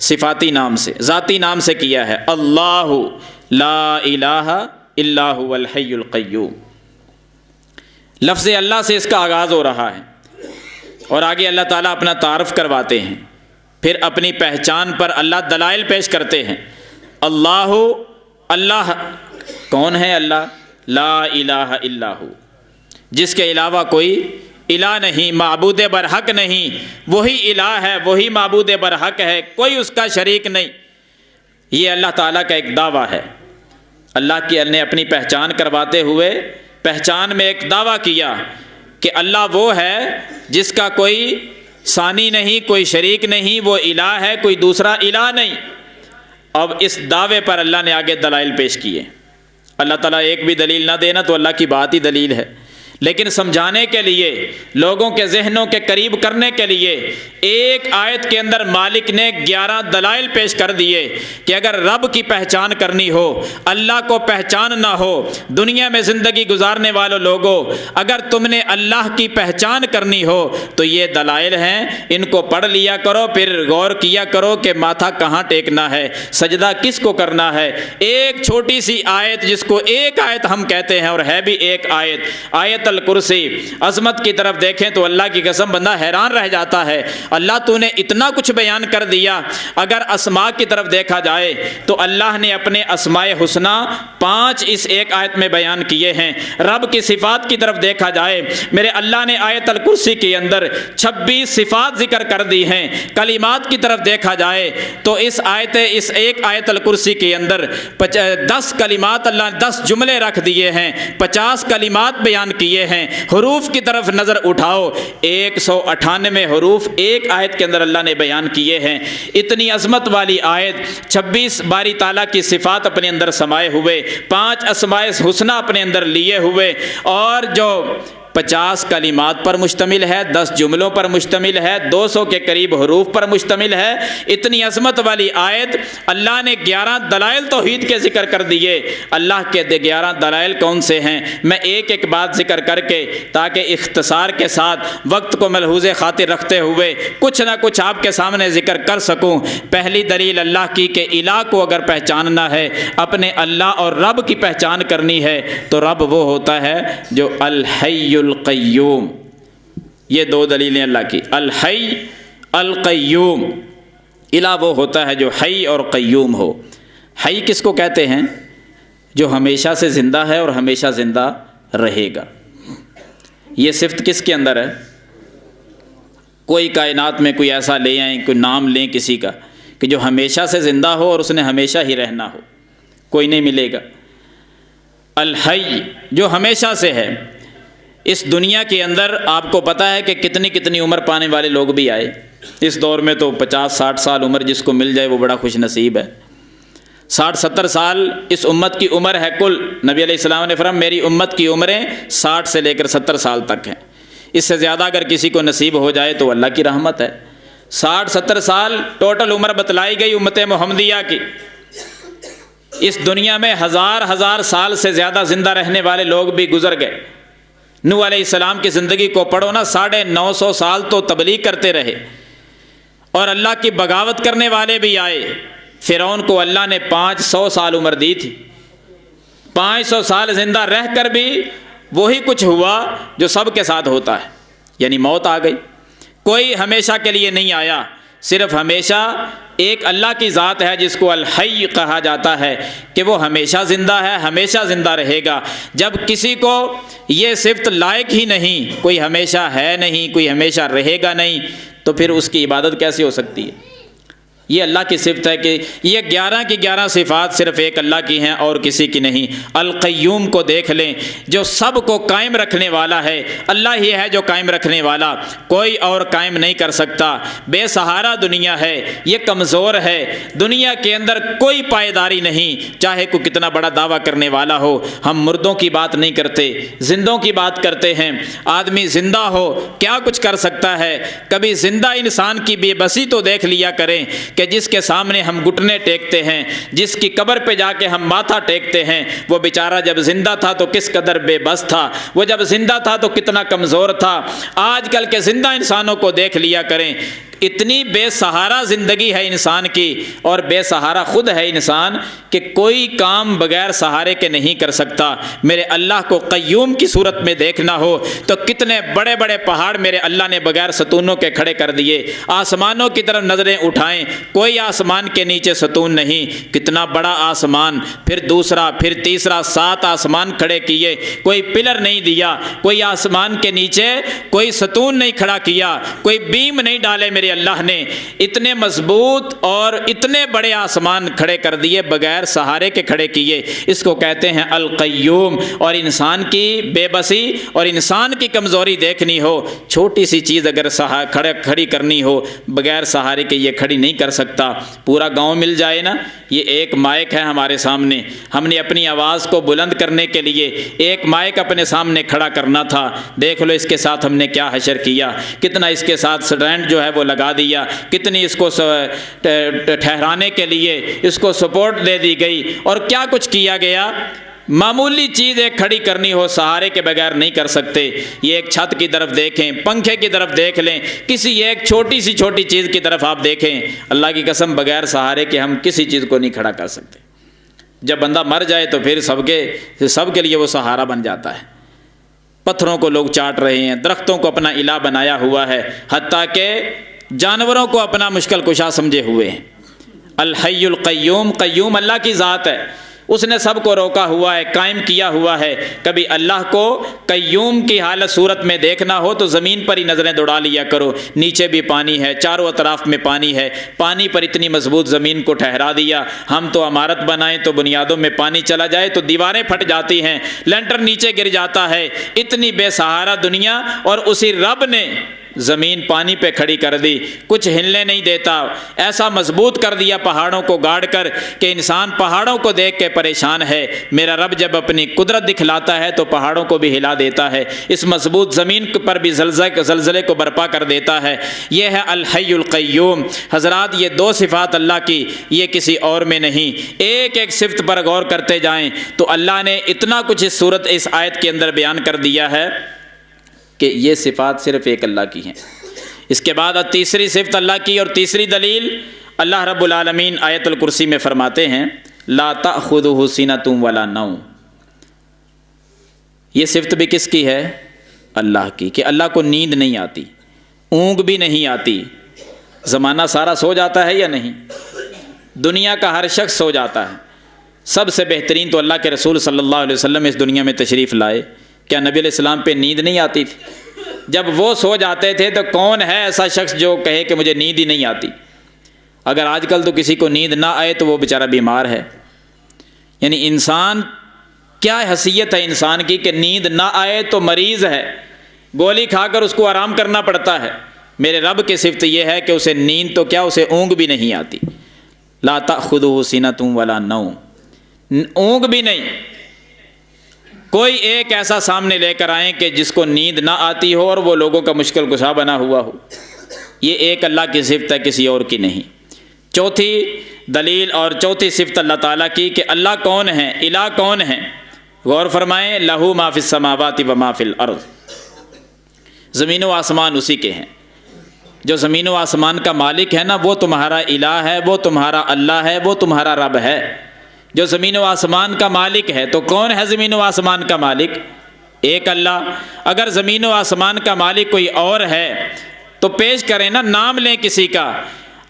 صفاتی نام سے، ذاتی نام سے کیا ہے، اللہ لا الہ الا هو الحی القیوم۔ لفظ اللہ سے اس کا آغاز ہو رہا ہے، اور آگے اللہ تعالیٰ اپنا تعارف کرواتے ہیں، پھر اپنی پہچان پر اللہ دلائل پیش کرتے ہیں۔ اللہ، اللہ کون ہے؟ اللہ لا الہ الا ہو، جس کے علاوہ کوئی الہ نہیں، معبود برحق نہیں، وہی الہ ہے، وہی معبود برحق ہے، کوئی اس کا شریک نہیں۔ یہ اللہ تعالیٰ کا ایک دعویٰ ہے۔ اللہ کی نے اپنی پہچان کرواتے ہوئے پہچان میں ایک دعویٰ کیا کہ اللہ وہ ہے جس کا کوئی ثانی نہیں، کوئی شریک نہیں، وہ الہ ہے، کوئی دوسرا الہ نہیں۔ اب اس دعوے پر اللہ نے آگے دلائل پیش کیے۔ اللہ تعالیٰ ایک بھی دلیل نہ دینا تو اللہ کی بات ہی دلیل ہے، لیکن سمجھانے کے لیے، لوگوں کے ذہنوں کے قریب کرنے کے لیے ایک آیت کے اندر مالک نے 11 دلائل پیش کر دیے کہ اگر رب کی پہچان کرنی ہو، اللہ کو پہچاننا ہو، دنیا میں زندگی گزارنے والوں لوگوں، اگر تم نے اللہ کی پہچان کرنی ہو تو یہ دلائل ہیں، ان کو پڑھ لیا کرو، پھر غور کیا کرو کہ ماتھا کہاں ٹیکنا ہے، سجدہ کس کو کرنا ہے۔ ایک چھوٹی سی آیت جس کو ایک آیت ہم کہتے ہیں، اور ہے بھی ایک آیت، آیت الکرسی۔ عظمت کی طرف دیکھیں تو اللہ کی قسم بندہ حیران رہ جاتا ہے، اللہ تو نے اتنا کچھ بیان کر دیا۔ اگر اسماء کی طرف دیکھا جائے تو اللہ نے اپنے اسماء حسنی 5 اس ایک آیت میں بیان کیے ہیں۔ رب کی صفات کی طرف دیکھا جائے، میرے اللہ نے آیت الکرسی کے اندر 26 صفات ذکر کر دی ہیں۔ کلمات کی طرف دیکھا جائے تو اس ایک آیت الکرسی کے اندر 10 کلمات، اللہ نے 10 جملے رکھ دیے ہیں، 50 کلمات بیان کیے ہیں۔ حروف کی طرف نظر اٹھاؤ، 198 حروف ایک آیت کے اندر اللہ نے بیان کیے ہیں۔ اتنی عظمت والی آیت، 26 باری تعالیٰ کی صفات اپنے اندر سمائے ہوئے، 5 اسماء حسنی اپنے اندر لیے ہوئے، اور جو 50 کلمات پر مشتمل ہے، 10 جملوں پر مشتمل ہے، 200 کے قریب حروف پر مشتمل ہے۔ اتنی عظمت والی آیت، اللہ نے 11 دلائل توحید کے ذکر کر دیے۔ اللہ کے 11 دلائل کون سے ہیں؟ میں ایک ایک بات ذکر کر کے، تاکہ اختصار کے ساتھ وقت کو ملحوظ خاطر رکھتے ہوئے کچھ نہ کچھ آپ کے سامنے ذکر کر سکوں۔ پہلی دلیل اللہ کی کہ الہ کو اگر پہچاننا ہے، اپنے اللہ اور رب کی پہچان کرنی ہے، تو رب وہ ہوتا ہے جو الحی القیوم۔ یہ 2 دلیلیں اللہ کی، الحی القیوم۔ الہ وہ ہوتا ہے جو حی اور قیوم ہو۔ حی کس کو کہتے ہیں؟ جو ہمیشہ سے زندہ ہے اور ہمیشہ زندہ رہے گا۔ یہ صفت کس کے اندر ہے؟ کوئی کائنات میں کوئی ایسا لے آئیں، کوئی نام لیں کسی کا کہ جو ہمیشہ سے زندہ ہو اور اس نے ہمیشہ ہی رہنا ہو، کوئی نہیں ملے گا۔ الحی جو ہمیشہ سے ہے۔ اس دنیا کے اندر آپ کو پتہ ہے کہ کتنی کتنی عمر پانے والے لوگ بھی آئے۔ اس دور میں تو 50-60 سال عمر جس کو مل جائے وہ بڑا خوش نصیب ہے۔ 60-70 سال اس امت کی عمر ہے کل۔ نبی علیہ السلام نے فرمایا میری امت کی عمریں 60 سے لے کر 70 سال تک ہیں۔ اس سے زیادہ اگر کسی کو نصیب ہو جائے تو اللہ کی رحمت ہے۔ 60-70 سال ٹوٹل عمر بتلائی گئی امت محمدیہ کی۔ اس دنیا میں ہزار سال سے زیادہ زندہ رہنے والے لوگ بھی گزر گئے۔ نوح علیہ السلام کی زندگی کو پڑھو نا، 950 سال تو تبلیغ کرتے رہے، اور اللہ کی بغاوت کرنے والے بھی آئے۔ فرعون کو اللہ نے 500 سال عمر دی تھی، 500 سال زندہ رہ کر بھی وہی کچھ ہوا جو سب کے ساتھ ہوتا ہے، یعنی موت آ گئی۔ کوئی ہمیشہ کے لیے نہیں آیا، صرف ہمیشہ ایک اللہ کی ذات ہے جس کو الحی کہا جاتا ہے کہ وہ ہمیشہ زندہ ہے، ہمیشہ زندہ رہے گا۔ جب کسی کو یہ صفت لائق ہی نہیں، کوئی ہمیشہ ہے نہیں، کوئی ہمیشہ رہے گا نہیں، تو پھر اس کی عبادت کیسے ہو سکتی ہے؟ یہ اللہ کی صفت ہے کہ یہ 11 کی 11 صفات صرف ایک اللہ کی ہیں اور کسی کی نہیں۔ القیوم کو دیکھ لیں، جو سب کو قائم رکھنے والا ہے، اللہ ہی ہے جو قائم رکھنے والا، کوئی اور قائم نہیں کر سکتا۔ بے سہارا دنیا ہے، یہ کمزور ہے، دنیا کے اندر کوئی پائیداری نہیں، چاہے کوئی کتنا بڑا دعویٰ کرنے والا ہو۔ ہم مردوں کی بات نہیں کرتے، زندوں کی بات کرتے ہیں۔ آدمی زندہ ہو کیا کچھ کر سکتا ہے؟ کبھی زندہ انسان کی بے بسی تو دیکھ لیا کریں کہ جس کے سامنے ہم گھٹنے ٹیکتے ہیں، جس کی قبر پہ جا کے ہم ماتھا ٹیکتے ہیں، وہ بیچارہ جب زندہ تھا تو کس قدر بے بس تھا، وہ جب زندہ تھا تو کتنا کمزور تھا۔ آج کل کے زندہ انسانوں کو دیکھ لیا کریں، اتنی بے سہارا زندگی ہے انسان کی، اور بے سہارا خود ہے انسان کہ کوئی کام بغیر سہارے کے نہیں کر سکتا۔ میرے اللہ کو قیوم کی صورت میں دیکھنا ہو تو کتنے بڑے بڑے پہاڑ میرے اللہ نے بغیر ستونوں کے کھڑے کر دیے۔ آسمانوں کی طرف نظریں اٹھائیں، کوئی آسمان کے نیچے ستون نہیں، کتنا بڑا آسمان، پھر دوسرا، پھر تیسرا، 7 آسمان کھڑے کیے، کوئی پلر نہیں دیا، کوئی آسمان کے نیچے کوئی ستون نہیں کھڑا کیا، کوئی بیم نہیں ڈالے۔ میرے اللہ نے اتنے مضبوط اور اتنے بڑے آسمان کھڑے کر دیے، بغیر سہارے کے کھڑے کیے۔ اس کو کہتے ہیں القیوم۔ اور انسان کی بے بسی اور انسان کی کمزوری دیکھنی ہو، چھوٹی سی چیز اگر کھڑی کرنی ہو بغیر سہارے کے یہ کھڑی نہیں کر سکتا۔ پورا گاؤں مل جائے نا، یہ ایک مائک ہے ہمارے سامنے، ہم نے اپنی آواز کو بلند کرنے کے لیے ایک مائک اپنے سامنے کھڑا کرنا تھا۔ دیکھ لو اس کے ساتھ ہم نے کیا حشر کیا، کتنا اس کے ساتھ سٹینڈ جو ہے وہ لگا دیا، کتنی اس کو ٹھہرانے کے لیے اس کو سپورٹ دے دی گئی، اور کیا کچھ کیا گیا۔ معمولی چیز ایک کھڑی کرنی ہو سہارے کے بغیر نہیں کر سکتے۔ یہ ایک چھت کی طرف دیکھیں، پنکھے کی طرف دیکھ لیں، کسی ایک چھوٹی سی چھوٹی چیز کی طرف آپ دیکھیں، اللہ کی قسم بغیر سہارے کے ہم کسی چیز کو نہیں کھڑا کر سکتے۔ جب بندہ مر جائے تو پھر سب کے لیے وہ سہارا بن جاتا ہے۔ پتھروں کو لوگ چاٹ رہے ہیں، درختوں کو اپنا الہ بنایا ہوا ہے، حتیٰ کہ جانوروں کو اپنا مشکل کشا سمجھے ہوئے ہیں۔ الحی القیوم، قیوم اللہ کی ذات ہے، اس نے سب کو روکا ہوا ہے، قائم کیا ہوا ہے۔ کبھی اللہ کو قیوم کی حالت صورت میں دیکھنا ہو تو زمین پر ہی نظریں دوڑا لیا کرو، نیچے بھی پانی ہے، چاروں اطراف میں پانی ہے، پانی پر اتنی مضبوط زمین کو ٹھہرا دیا۔ ہم تو عمارت بنائیں تو بنیادوں میں پانی چلا جائے تو دیواریں پھٹ جاتی ہیں، لینٹر نیچے گر جاتا ہے۔ اتنی بے سہارا دنیا، اور اسی رب نے زمین پانی پہ کھڑی کر دی، کچھ ہلنے نہیں دیتا، ایسا مضبوط کر دیا پہاڑوں کو گاڑ کر کہ انسان پہاڑوں کو دیکھ کے پریشان ہے۔ میرا رب جب اپنی قدرت دکھلاتا ہے تو پہاڑوں کو بھی ہلا دیتا ہے، اس مضبوط زمین پر بھی زلزلے کو برپا کر دیتا ہے۔ یہ ہے الحی القیوم۔ حضرات یہ 2 صفات اللہ کی، یہ کسی اور میں نہیں۔ ایک ایک صفت پر غور کرتے جائیں تو اللہ نے اتنا کچھ اس آیت کے اندر بیان کر دیا ہے کہ یہ صفات صرف ایک اللہ کی ہیں۔ اس کے بعد تیسری صفت اللہ کی اور تیسری دلیل اللہ رب العالمین آیت الکرسی میں فرماتے ہیں لا تأخذہ سنۃ ولا نوم۔ یہ صفت بھی کس کی ہے؟ اللہ کی، کہ اللہ کو نیند نہیں آتی، اونگ بھی نہیں آتی۔ زمانہ سارا سو جاتا ہے یا نہیں؟ دنیا کا ہر شخص سو جاتا ہے۔ سب سے بہترین تو اللہ کے رسول صلی اللہ علیہ وسلم اس دنیا میں تشریف لائے، کیا نبی علیہ السلام پہ نیند نہیں آتی تھی؟ جب وہ سو جاتے تھے تو کون ہے ایسا شخص جو کہے کہ مجھے نیند ہی نہیں آتی؟ اگر آج کل تو کسی کو نیند نہ آئے تو وہ بیچارہ بیمار ہے۔ یعنی انسان کیا حیثیت ہے انسان کی کہ نیند نہ آئے تو مریض ہے، گولی کھا کر اس کو آرام کرنا پڑتا ہے۔ میرے رب کی صفت یہ ہے کہ اسے نیند تو کیا، اسے اونگ بھی نہیں آتی۔ لا تأخذہ سنۃ ولا نوم، اونگ بھی نہیں۔ کوئی ایک ایسا سامنے لے کر آئیں کہ جس کو نیند نہ آتی ہو اور وہ لوگوں کا مشکل کشا بنا ہوا ہو۔ یہ ایک اللہ کی صفت ہے، کسی اور کی نہیں۔ چوتھی دلیل اور چوتھی صفت اللہ تعالیٰ کی کہ اللہ کون ہے، الہ کون ہے۔ غور فرمائیں، لہو ما فی السماوات و ما فی الارض، زمین و آسمان اسی کے ہیں۔ جو زمین و آسمان کا مالک ہے نا، وہ تمہارا الہ ہے، وہ تمہارا اللہ ہے، وہ تمہارا رب ہے۔ جو زمین و آسمان کا مالک ہے تو کون ہے زمین و آسمان کا مالک؟ ایک اللہ۔ اگر زمین و آسمان کا مالک کوئی اور ہے تو پیش کریں نا، نام لیں کسی کا۔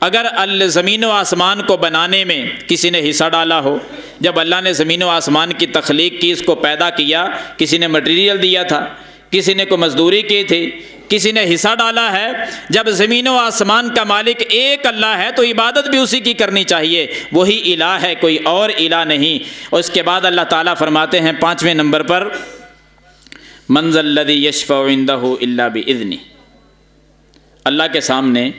اگر زمین و آسمان کو بنانے میں کسی نے حصہ ڈالا ہو، جب اللہ نے زمین و آسمان کی تخلیق کی، اس کو پیدا کیا، کسی نے مٹیریل دیا تھا، کسی نے کوئی مزدوری کی تھی، کسی نے حصہ ڈالا ہے۔ جب زمین و آسمان کا مالک ایک اللہ ہے تو عبادت بھی اسی کی کرنی چاہیے، وہی الہ ہے، کوئی اور الہ نہیں۔ اور اس کے بعد اللہ تعالیٰ فرماتے ہیں 5ویں نمبر پر، من ذا الذی یشفع عندہ الا بإذنہ، اللہ کے سامنے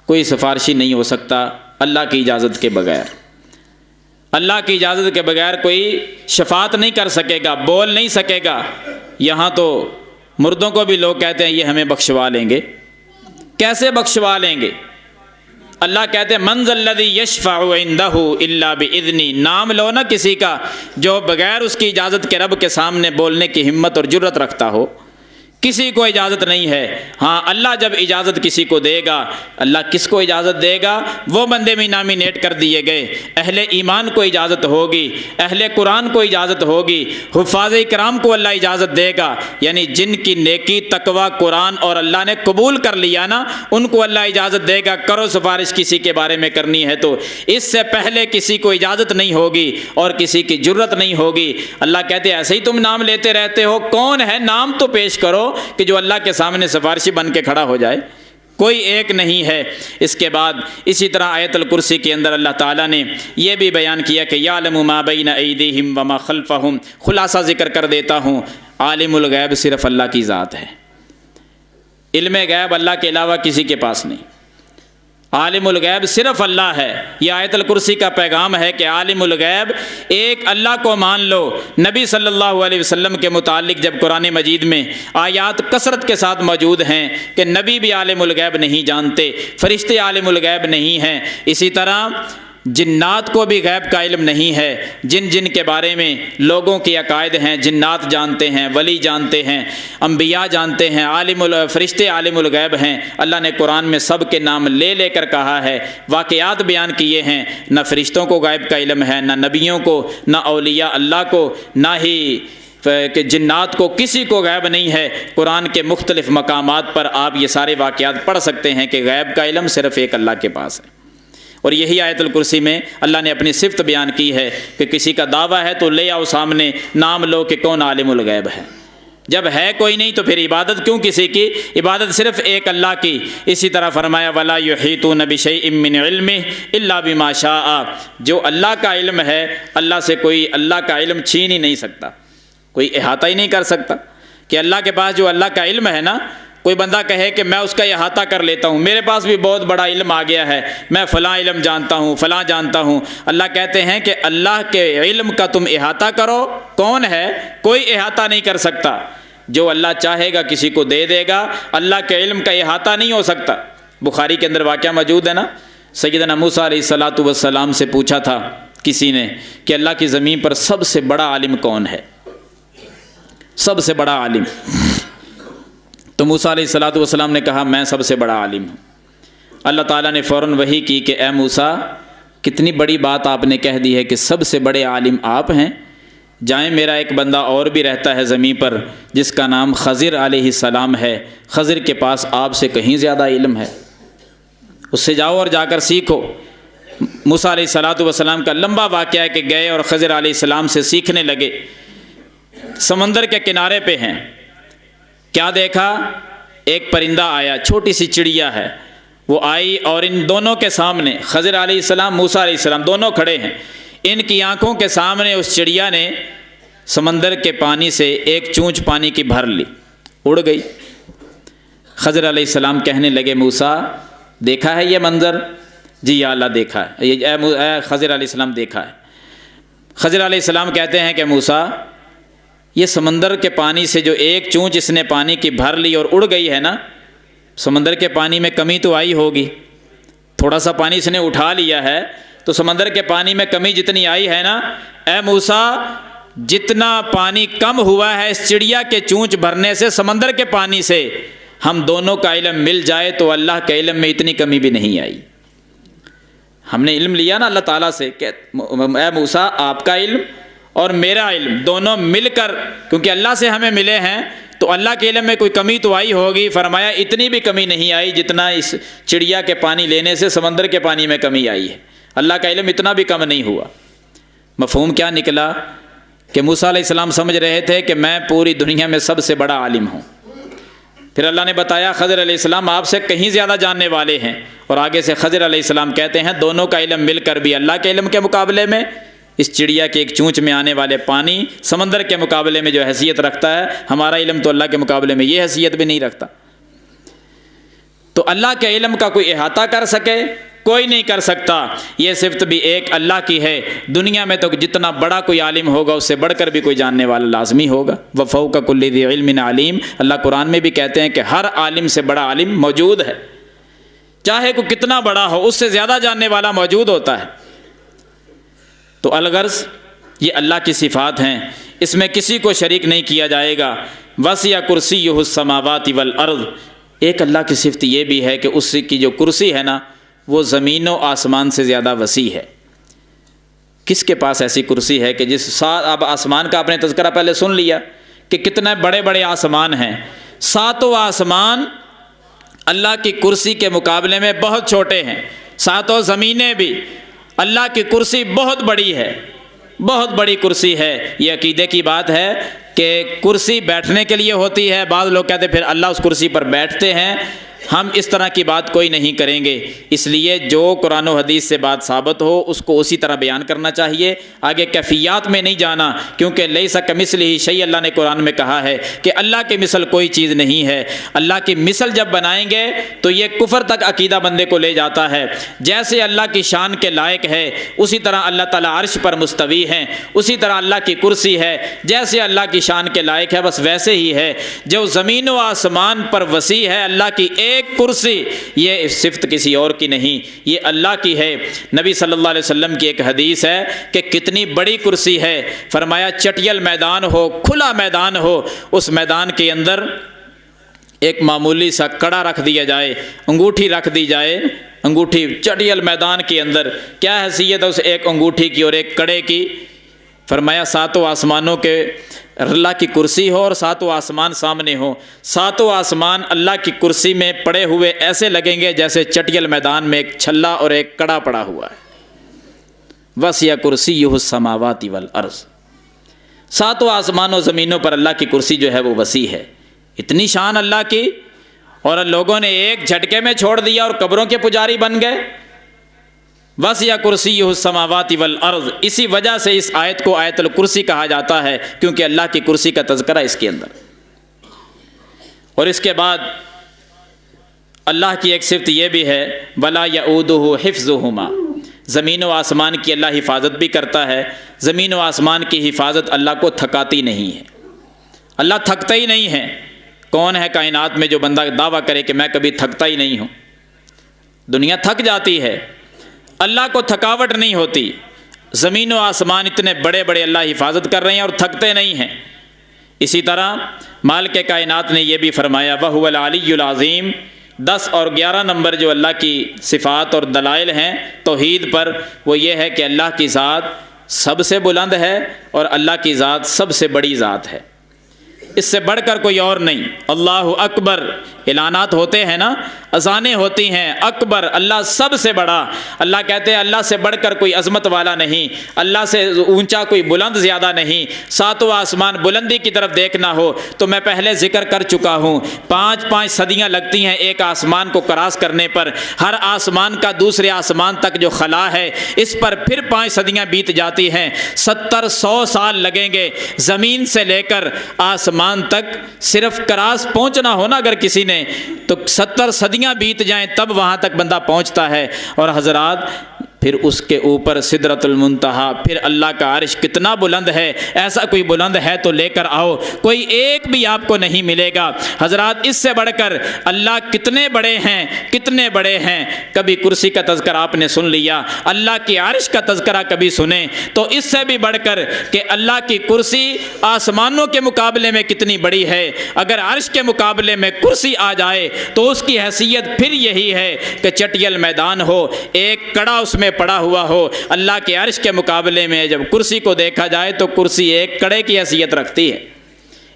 کوئی سفارشی نہیں ہو سکتا اللہ کی اجازت کے بغیر۔ اللہ کی اجازت کے بغیر کوئی شفاعت نہیں کر سکے گا، بول نہیں سکے گا۔ یہاں تو مردوں کو بھی لوگ کہتے ہیں یہ ہمیں بخشوا لیں گے۔ کیسے بخشوا لیں گے؟ اللہ کہتے ہیں من ذا الذی یشفع عندہ الا بإذنہ، نام لو نا کسی کا جو بغیر اس کی اجازت کے رب کے سامنے بولنے کی ہمت اور جرت رکھتا ہو۔ کسی کو اجازت نہیں ہے۔ ہاں اللہ جب اجازت کسی کو دے گا، اللہ کس کو اجازت دے گا؟ وہ بندے میں نامینیٹ کر دیے گئے۔ اہل ایمان کو اجازت ہوگی، اہل قرآن کو اجازت ہوگی، حفاظ کرام کو اللہ اجازت دے گا۔ یعنی جن کی نیکی، تقوی، قرآن اور اللہ نے قبول کر لیا نا، ان کو اللہ اجازت دے گا کرو سفارش کسی کے بارے میں کرنی ہے تو۔ اس سے پہلے کسی کو اجازت نہیں ہوگی اور کسی کی جرت نہیں ہوگی۔ اللہ کہتے ہیں ایسے ہی تم نام لیتے رہتے ہو، کون ہے؟ نام تو پیش کرو کہ جو اللہ کے سامنے سفارشی بن کے کھڑا ہو جائے۔ کوئی ایک نہیں ہے۔ اس کے بعد اسی طرح آیت الکرسی کے اندر اللہ تعالیٰ نے یہ بھی بیان کیا کہ یعلم ما بین ایدیہم وما خلفہم۔ خلاصہ ذکر کر دیتا ہوں، عالم الغیب صرف اللہ کی ذات ہے۔ علم غیب اللہ کے علاوہ کسی کے پاس نہیں۔ عالم الغیب صرف اللہ ہے۔ یہ آیت الکرسی کا پیغام ہے کہ عالم الغیب ایک اللہ کو مان لو۔ نبی صلی اللہ علیہ وسلم کے متعلق جب قرآن مجید میں آیات کثرت کے ساتھ موجود ہیں کہ نبی بھی عالم الغیب نہیں جانتے، فرشتے عالم الغیب نہیں ہیں، اسی طرح جنات کو بھی غیب کا علم نہیں ہے۔ جن کے بارے میں لوگوں کے عقائد ہیں، جنات جانتے ہیں، ولی جانتے ہیں، انبیاء جانتے ہیں، فرشتے عالم الغیب ہیں۔ اللہ نے قرآن میں سب کے نام لے لے کر کہا ہے، واقعات بیان کیے ہیں۔ نہ فرشتوں کو غیب کا علم ہے، نہ نبیوں کو، نہ اولیاء اللہ کو، نہ ہی کہ جنات کو، کسی کو غیب نہیں ہے۔ قرآن کے مختلف مقامات پر آپ یہ سارے واقعات پڑھ سکتے ہیں کہ غیب کا علم صرف ایک اللہ کے پاس ہے۔ اور یہی آیت الکرسی میں اللہ نے اپنی صفت بیان کی ہے کہ کسی کا دعویٰ ہے تو لے آؤ سامنے، نام لو کہ کون عالم الغیب ہے۔ جب ہے کوئی نہیں تو پھر عبادت کیوں کسی کی؟ عبادت صرف ایک اللہ کی۔ اسی طرح فرمایا وَلَا يُحِيطُونَ بِشَيْءٍ مِّنْ عِلْمِهِ إِلَّا بِمَا شَاءَ۔ جو اللہ کا علم ہے، اللہ سے کوئی اللہ کا علم چھین ہی نہیں سکتا، کوئی احاطہ ہی نہیں کر سکتا۔ کہ اللہ کے پاس جو اللہ کا علم ہے نا، کوئی بندہ کہے کہ میں اس کا احاطہ کر لیتا ہوں، میرے پاس بھی بہت بڑا علم آ گیا ہے، میں فلاں علم جانتا ہوں، فلاں جانتا ہوں۔ اللہ کہتے ہیں کہ اللہ کے علم کا تم احاطہ کرو، کون ہے؟ کوئی احاطہ نہیں کر سکتا۔ جو اللہ چاہے گا کسی کو دے دے گا، اللہ کے علم کا احاطہ نہیں ہو سکتا۔ بخاری کے اندر واقعہ موجود ہے نا، سیدنا موسیٰ علیہ السلام سے پوچھا تھا کسی نے کہ اللہ کی زمین پر سب سے بڑا عالم کون ہے؟ سب سے بڑا عالم۔ تو موسیٰ علیہ السلام نے کہا میں سب سے بڑا عالم ہوں۔ اللہ تعالیٰ نے فوراً وحی کی کہ اے موسیٰ، کتنی بڑی بات آپ نے کہہ دی ہے کہ سب سے بڑے عالم آپ ہیں۔ جائیں، میرا ایک بندہ اور بھی رہتا ہے زمین پر جس کا نام خضر علیہ السلام ہے، خضر کے پاس آپ سے کہیں زیادہ علم ہے، اس سے جاؤ اور جا کر سیکھو۔ موسیٰ علیہ السلام کا لمبا واقعہ ہے کہ گئے اور خضر علیہ السلام سے سیکھنے لگے۔ سمندر کے کنارے پہ ہیں، کیا دیکھا؟ ایک پرندہ آیا، چھوٹی سی چڑیا ہے، وہ آئی اور ان دونوں کے سامنے خضر علیہ السلام، موسیٰ علیہ السلام دونوں کھڑے ہیں، ان کی آنکھوں کے سامنے اس چڑیا نے سمندر کے پانی سے ایک چونچ پانی کی بھر لی، اڑ گئی۔ خضر علیہ السلام کہنے لگے موسیٰ دیکھا ہے یہ منظر؟ جی یا اللہ دیکھا ہے، اے خضر علیہ السلام دیکھا ہے۔ خضر علیہ السلام کہتے ہیں کہ موسیٰ یہ سمندر کے پانی سے جو ایک چونچ اس نے پانی کی بھر لی اور اڑ گئی ہے نا، سمندر کے پانی میں کمی تو آئی ہوگی، تھوڑا سا پانی اس نے اٹھا لیا ہے تو سمندر کے پانی میں کمی جتنی آئی ہے نا، اے موسیٰ جتنا پانی کم ہوا ہے اس چڑیا کے چونچ بھرنے سے، سمندر کے پانی سے، ہم دونوں کا علم مل جائے تو اللہ کے علم میں اتنی کمی بھی نہیں آئی۔ ہم نے علم لیا نا اللہ تعالیٰ سے کہ اے موسیٰ آپ کا علم اور میرا علم دونوں مل کر، کیونکہ اللہ سے ہمیں ملے ہیں تو اللہ کے علم میں کوئی کمی تو آئی ہوگی، فرمایا اتنی بھی کمی نہیں آئی جتنا اس چڑیا کے پانی لینے سے سمندر کے پانی میں کمی آئی ہے، اللہ کا علم اتنا بھی کم نہیں ہوا۔ مفہوم کیا نکلا کہ موسیٰ علیہ السلام سمجھ رہے تھے کہ میں پوری دنیا میں سب سے بڑا عالم ہوں، پھر اللہ نے بتایا خضر علیہ السلام آپ سے کہیں زیادہ جاننے والے ہیں، اور آگے سے خضر علیہ السلام کہتے ہیں دونوں کا علم مل کر بھی اللہ کے علم کے مقابلے میں اس چڑیا کے ایک چونچ میں آنے والے پانی سمندر کے مقابلے میں جو حیثیت رکھتا ہے، ہمارا علم تو اللہ کے مقابلے میں یہ حیثیت بھی نہیں رکھتا۔ تو اللہ کے علم کا کوئی احاطہ کر سکے کوئی نہیں کر سکتا، یہ صفت بھی ایک اللہ کی ہے۔ دنیا میں تو جتنا بڑا کوئی عالم ہوگا اس سے بڑھ کر بھی کوئی جاننے والا لازمی ہوگا۔ وَفَوْقَ كُلِّ ذِي عِلْمٍ عَلِيمٍ، اللہ قرآن میں بھی کہتے ہیں کہ ہر عالم سے بڑا عالم موجود ہے، چاہے کوئی کتنا بڑا ہو اس سے زیادہ جاننے والا موجود ہوتا ہے۔ تو الغرض یہ اللہ کی صفات ہیں، اس میں کسی کو شریک نہیں کیا جائے گا۔ وسع کرسیہ السماوات والارض، ایک اللہ کی صفت یہ بھی ہے کہ اس کی جو کرسی ہے نا وہ زمین و آسمان سے زیادہ وسیع ہے۔ کس کے پاس ایسی کرسی ہے کہ جس اب آسمان کا آپ نے تذکرہ پہلے سن لیا کہ کتنے بڑے بڑے آسمان ہیں، ساتوں آسمان اللہ کی کرسی کے مقابلے میں بہت چھوٹے ہیں، ساتوں زمینیں بھی، اللہ کی کرسی بہت بڑی ہے، بہت بڑی کرسی ہے۔ یہ عقیدے کی بات ہے کہ کرسی بیٹھنے کے لیے ہوتی ہے، بعض لوگ کہتے ہیں پھر اللہ اس کرسی پر بیٹھتے ہیں، ہم اس طرح کی بات کوئی نہیں کریں گے۔ اس لیے جو قرآن و حدیث سے بات ثابت ہو اس کو اسی طرح بیان کرنا چاہیے، آگے کیفیات میں نہیں جانا، کیونکہ لیس کمثلہ شیء اللہ نے قرآن میں کہا ہے کہ اللہ کی مثل کوئی چیز نہیں ہے۔ اللہ کی مثل جب بنائیں گے تو یہ کفر تک عقیدہ بندے کو لے جاتا ہے۔ جیسے اللہ کی شان کے لائق ہے اسی طرح اللہ تعالیٰ عرش پر مستوی ہیں، اسی طرح اللہ کی کرسی ہے جیسے اللہ کی شان کے لائق ہے، بس ویسے ہی ہے۔ جو زمین و آسمان پر وسیع ہے اللہ کی ایک کرسی، یہ صفت کسی اور کی نہیں، یہ اللہ کی ہے۔ نبی صلی اللہ علیہ وسلم کی ایک حدیث ہے کہ کتنی بڑی کرسی ہے، فرمایا چٹیل میدان ہو، کھلا میدان ہو، اس میدان کے اندر ایک معمولی سا کڑا رکھ دیا جائے، انگوٹھی رکھ دی جائے، انگوٹھی چٹیل میدان کے اندر، کیا حیثیت ہے اس ایک انگوٹھی کی اور ایک کڑے کی؟ فرمایا ساتوں آسمانوں کے اللہ کی کرسی ہو اور ساتوں آسمان سامنے ہو، ساتوں آسمان اللہ کی کرسی میں پڑے ہوئے ایسے لگیں گے جیسے چٹیل میدان میں ایک چھلا اور ایک کڑا پڑا ہوا ہے۔ وسع کرسیہ السماوات والارض، ساتوں آسمان و زمینوں پر اللہ کی کرسی جو ہے وہ وسیع ہے، اتنی شان اللہ کی، اور لوگوں نے ایک جھٹکے میں چھوڑ دیا اور قبروں کے پجاری بن گئے۔ وسع کرسیہ السماوات والارض، اسی وجہ سے اس آیت کو آیت الکرسی کہا جاتا ہے، کیونکہ اللہ کی کرسی کا تذکرہ اس کے اندر۔ اور اس کے بعد اللہ کی ایک صفت یہ بھی ہے ولا یؤودہ حفظہما، زمین و آسمان کی اللہ حفاظت بھی کرتا ہے، زمین و آسمان کی حفاظت اللہ کو تھکاتی نہیں ہے، اللہ تھکتا ہی نہیں ہے۔ کون ہے کائنات میں جو بندہ دعویٰ کرے کہ میں کبھی تھکتا ہی نہیں ہوں؟ دنیا تھک جاتی ہے، اللہ کو تھکاوٹ نہیں ہوتی۔ زمین و آسمان اتنے بڑے بڑے اللہ حفاظت کر رہے ہیں اور تھکتے نہیں ہیں۔ اسی طرح مالک کائنات نے یہ بھی فرمایا وَهُوَ الْعَلِيُّ الْعَظِيمُ، 10 اور 11 نمبر جو اللہ کی صفات اور دلائل ہیں توحید پر، وہ یہ ہے کہ اللہ کی ذات سب سے بلند ہے اور اللہ کی ذات سب سے بڑی ذات ہے۔ اس سے بڑھ کر کوئی اور نہیں۔ اللہ اکبر اعلانات ہوتے ہیں نا، اذانیں ہوتی ہیں، اکبر اللہ سب سے بڑا۔ اللہ کہتے ہیں اللہ سے بڑھ کر کوئی عظمت والا نہیں، اللہ سے اونچا کوئی بلند زیادہ نہیں۔ ساتواں آسمان بلندی کی طرف دیکھنا ہو تو میں پہلے ذکر کر چکا ہوں، 5 صدیاں لگتی ہیں ایک آسمان کو کراس کرنے پر۔ ہر آسمان کا دوسرے آسمان تک جو خلا ہے اس پر پھر 5 صدیاں بیت جاتی ہیں۔ 70-100 سال لگیں گے زمین سے لے کر آسمان تک، صرف کراس پہنچنا ہونا اگر کسی نے تو 70 صدیاں بیت جائیں تب وہاں تک بندہ پہنچتا ہے۔ اور حضرات پھر اس کے اوپر سدرۃ المنتہا، پھر اللہ کا عرش کتنا بلند ہے، ایسا کوئی بلند ہے تو لے کر آؤ، کوئی ایک بھی آپ کو نہیں ملے گا۔ حضرات اس سے بڑھ کر اللہ کتنے بڑے ہیں، کتنے بڑے ہیں۔ کبھی کرسی کا تذکرہ آپ نے سن لیا، اللہ کی عرش کا تذکرہ کبھی سنیں تو اس سے بھی بڑھ کر کہ اللہ کی کرسی آسمانوں کے مقابلے میں کتنی بڑی ہے۔ اگر عرش کے مقابلے میں کرسی آ جائے تو اس کی حیثیت پھر یہی ہے کہ چٹیل میدان ہو، ایک کڑا اس میں پڑا ہوا ہو۔ اللہ کے عرش کے مقابلے میں جب کرسی کو دیکھا جائے تو کرسی ایک کڑے کی حیثیت رکھتی ہے۔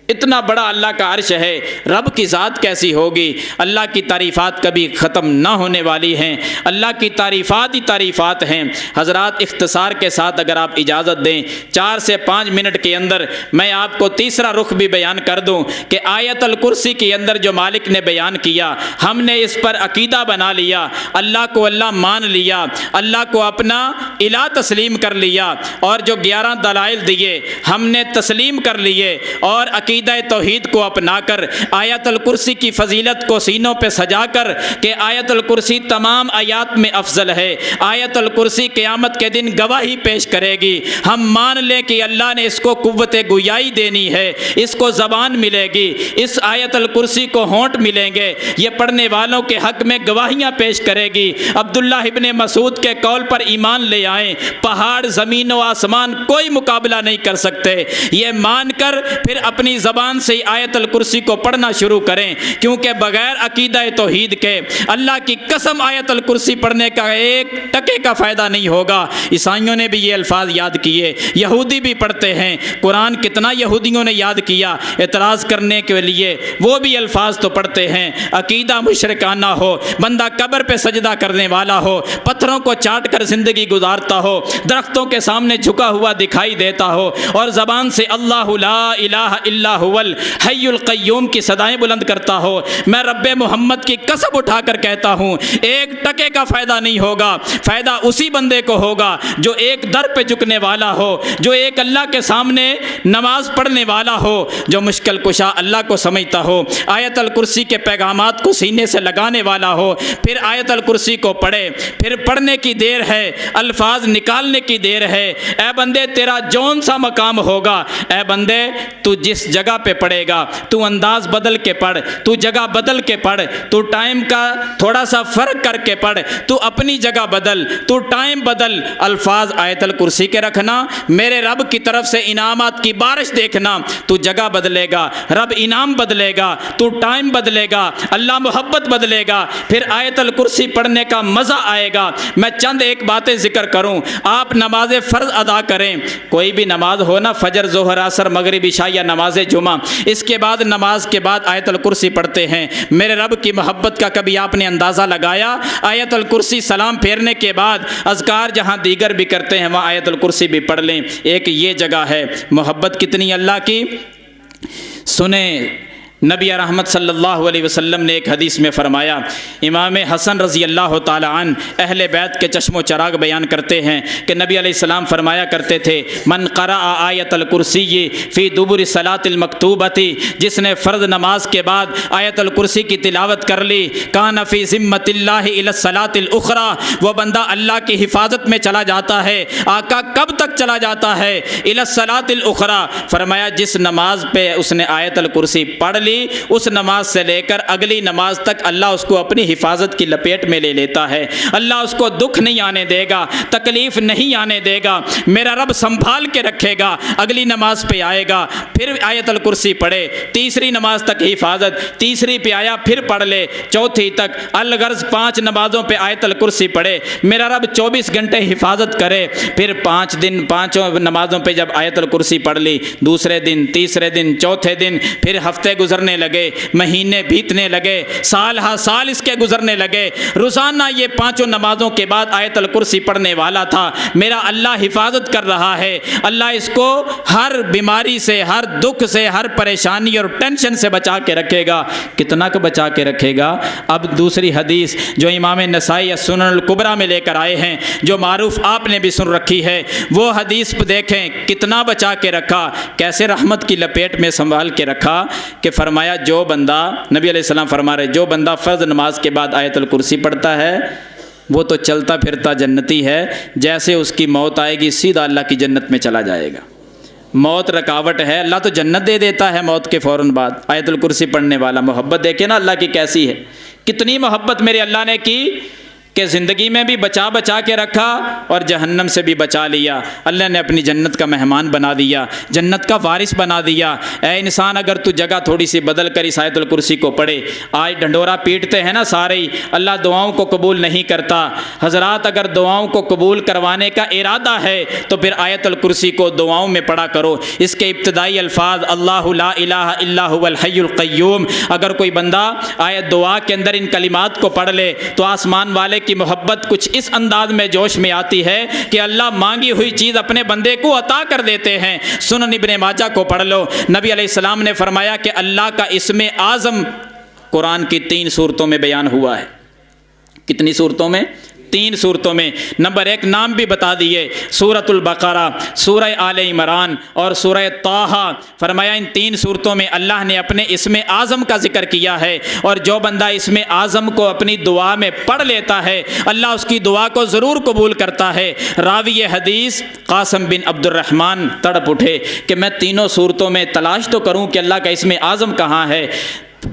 اتنا بڑا اللہ کا عرش ہے، رب کی ذات کیسی ہوگی۔ اللہ کی تعریفات کبھی ختم نہ ہونے والی ہیں، اللہ کی تعریفات ہی تعریفات ہیں۔ حضرات اختصار کے ساتھ اگر آپ اجازت دیں 4 سے 5 منٹ کے اندر میں آپ کو تیسرا رخ بھی بیان کر دوں کہ آیت الکرسی کے اندر جو مالک نے بیان کیا، ہم نے اس پر عقیدہ بنا لیا، اللہ کو اللہ مان لیا، اللہ کو اپنا الہ تسلیم کر لیا، اور جو 11 دلائل دیے ہم نے تسلیم کر لیے، اور عقیدہ توحید کو اپنا کر آیت الکرسی کی فضیلت کو سینوں پہ سجا کر کہ آیت الکرسی تمام آیات میں افضل ہے، آیت الکرسی قیامت کے دن گواہی پیش کرے گی۔ ہم مان لیں کہ اللہ نے اس کو قوت گویائی دینی ہے، اس کو زبان ملے گی، اس آیت الکرسی کو ہونٹ ملیں گے، یہ پڑھنے والوں کے حق میں گواہیاں پیش کرے گی۔ عبداللہ ابن مسعود کے قول پر ایمان لے آئیں، پہاڑ زمین و آسمان کوئی مقابلہ نہیں کر سکتے، یہ مان کر پھر اپنی زبان سے آیت الکرسی کو پڑھنا شروع کریں، کیونکہ بغیر عقیدہ توحید کے اللہ کی قسم آیت الکرسی پڑھنے کا ایک ٹکے کا فائدہ نہیں ہوگا۔ عیسائیوں نے بھی یہ الفاظ یاد کیے، یہودی بھی پڑھتے ہیں، قرآن کتنا یہودیوں نے یاد کیا اعتراض کرنے کے لیے، وہ بھی الفاظ تو پڑھتے ہیں۔ عقیدہ مشرکانہ ہو، بندہ قبر پہ سجدہ کرنے والا ہو، پتھروں کو چاٹ کر زندگی گزارتا ہو، درختوں کے سامنے جھکا ہوا دکھائی دیتا ہو، اور زبان سے اللہ لا الہ الا هو الحی القیوم کی صدائیں بلند کرتا ہو، میں رب محمد کی قسم اٹھا کر کہتا ہوں ایک ٹکے کا فائدہ نہیں ہوگا۔ فائدہ اسی بندے کو ہوگا جو ایک در پہ جھکنے والا ہو، جو ایک اللہ کے سامنے نماز پڑھنے والا ہو، جو مشکل کشا اللہ کو سمجھتا ہو، آیت الکرسی کے پیغامات کو سینے سے لگانے والا ہو، پھر آیت الکرسی کو پڑھے، پھر پڑھنے کی دیر ہے، الفاظ نکالنے کی دیر ہے۔ اے بندے تیرا جون سا مقام ہوگا، اے بندے تو جس جگہ پہ پڑھے گا تو انداز بدل کے پڑھ، تو جگہ بدل کے پڑھ، تو ٹائم کا تھوڑا سا فرق کر کے پڑھ، تو اپنی جگہ بدل، تو ٹائم بدل، الفاظ آیت الکرسی کے رکھنا، میرے رب کی طرف سے انعامات کی بارش دیکھنا، تو جگہ بدلے گا، رب انعام بدلے گا، تو ٹائم بدلے گا، اللہ محبت بدلے گا، پھر آیت الکرسی پڑھنے کا مزہ آئے گا۔ میں چند ایک باتیں ذکر کروں، آپ نماز فرض ادا کریں، کوئی بھی نماز ہو نا، فجر ظہر عصر مغرب عشاء یا نماز جمعہ، اس کے بعد نماز کے بعد آیت الکرسی پڑھتے ہیں۔ میرے رب کی محبت کا کبھی آپ نے اندازہ لگایا؟ آیت الکرسی سلام پھیرنے کے بعد اذکار جہاں دیگر بھی کرتے ہیں وہاں آیت الکرسی بھی پڑھ لیں، ایک یہ جگہ ہے۔ محبت کتنی اللہ کی سنیں، نبی رحمت صلی اللہ علیہ وسلم نے ایک حدیث میں فرمایا، امام حسن رضی اللہ تعالی عنہ اہل بیت کے چشم و چراغ بیان کرتے ہیں کہ نبی علیہ السلام فرمایا کرتے تھے، من قرأ آیت الکرسی فی دبر صلاۃ المکتوبۃ، جس نے فرض نماز کے بعد آیت الکرسی کی تلاوت کر لی، کان فی ذمۃ اللہ الی الصلاۃ الاخری، وہ بندہ اللہ کی حفاظت میں چلا جاتا ہے۔ آقا کب تک چلا جاتا ہے؟ الی الصلاۃ الاخری، فرمایا جس نماز پہ اس نے آیت الکرسی پڑھ لی لی اس نماز سے لے کر اگلی نماز تک اللہ اس کو اپنی حفاظت کی لپیٹ میں لے لیتا ہے۔ اللہ اس کو دکھ نہیں آنے دے گا، تکلیف نہیں آنے دے گا، میرا رب سنبھال کے رکھے گا۔ اگلی نماز پہ آئے گا، پھر آیت الکرسی پڑھے، تیسری نماز تک حفاظت، تیسری پہ آیا پھر پڑھ لے، چوتھی تک، الغرض 5 نمازوں پہ آیت الکرسی پڑھے، میرا رب 24 گھنٹے حفاظت کرے۔ پھر 5 دن 5 نمازوں پہ جب آیت الکرسی پڑھ لی، دوسرے دن، تیسرے دن، چوتھے دن، پھر ہفتے گزرنے لگے، مہینے بیتنے لگے، سال ہا سال اس کے گزرنے لگے، روزانہ یہ 5 نمازوں کے بعد آیت الکرسی پڑھنے والا تھا، میرا اللہ حفاظت کر رہا ہے۔ اللہ اس کو ہر بیماری سے، ہر دکھ سے، ہر پریشانی اور ٹینشن سے بچا کے رکھے گا۔ کتنا کہ بچا کے رکھے گا؟ اب دوسری حدیث جو امام نسائی سنن الکبریٰ میں لے کر آئے ہیں، جو معروف آپ نے بھی سن رکھی ہے، وہ حدیث پہ دیکھیں کتنا بچا کے رکھا، کیسے رحمت کی لپیٹ میں سنبھال کے رکھا کہ فرمایا جو بندہ، نبی علیہ السلام فرما رہے، جو بندہ فرض نماز کے بعد آیت الکرسی پڑھتا ہے وہ تو چلتا پھرتا جنتی ہے، جیسے اس کی موت آئے گی سیدھا اللہ کی جنت میں چلا جائے گا۔ موت رکاوٹ ہے، اللہ تو جنت دے دیتا ہے موت کے فوراً بعد۔ آیت الکرسی پڑھنے والا، محبت دیکھے نا اللہ کی کیسی ہے، کتنی محبت میرے اللہ نے کی کہ زندگی میں بھی بچا کے رکھا اور جہنم سے بھی بچا لیا۔ اللہ نے اپنی جنت کا مہمان بنا دیا، جنت کا وارث بنا دیا۔ اے انسان، اگر تو جگہ تھوڑی سی بدل کر اس آیت الکرسی کو پڑھے، آج ڈھنڈورا پیٹتے ہیں نا سارے ہی، اللہ دعاؤں کو قبول نہیں کرتا۔ حضرات، اگر دعاؤں کو قبول کروانے کا ارادہ ہے تو پھر آیت الکرسی کو دعاؤں میں پڑھا کرو۔ اس کے ابتدائی الفاظ اللہ لا الہ الا هو الحی القیوم، اگر کوئی بندہ آیت دعا کے اندر ان کلمات کو پڑھ لے تو آسمان والے کی محبت کچھ اس انداز میں جوش میں آتی ہے کہ اللہ مانگی ہوئی چیز اپنے بندے کو عطا کر دیتے ہیں۔ سنن ابن ماجہ کو پڑھ لو، نبی علیہ السلام نے فرمایا کہ اللہ کا اسم اعظم قرآن کی 3 صورتوں میں بیان ہوا ہے۔ کتنی صورتوں میں؟ 3 صورتوں میں۔ نمبر 1 نام بھی بتا دیے، سورۃ البقرہ، سورہ آل عمران اور سورہ طٰہٰ۔ فرمایا ان 3 صورتوں میں اللہ نے اپنے اسم اعظم کا ذکر کیا ہے، اور جو بندہ اسم اعظم کو اپنی دعا میں پڑھ لیتا ہے اللہ اس کی دعا کو ضرور قبول کرتا ہے۔ راوی حدیث قاسم بن عبد الرحمن تڑپ اٹھے کہ میں تینوں صورتوں میں تلاش تو کروں کہ اللہ کا اسم اعظم کہاں ہے۔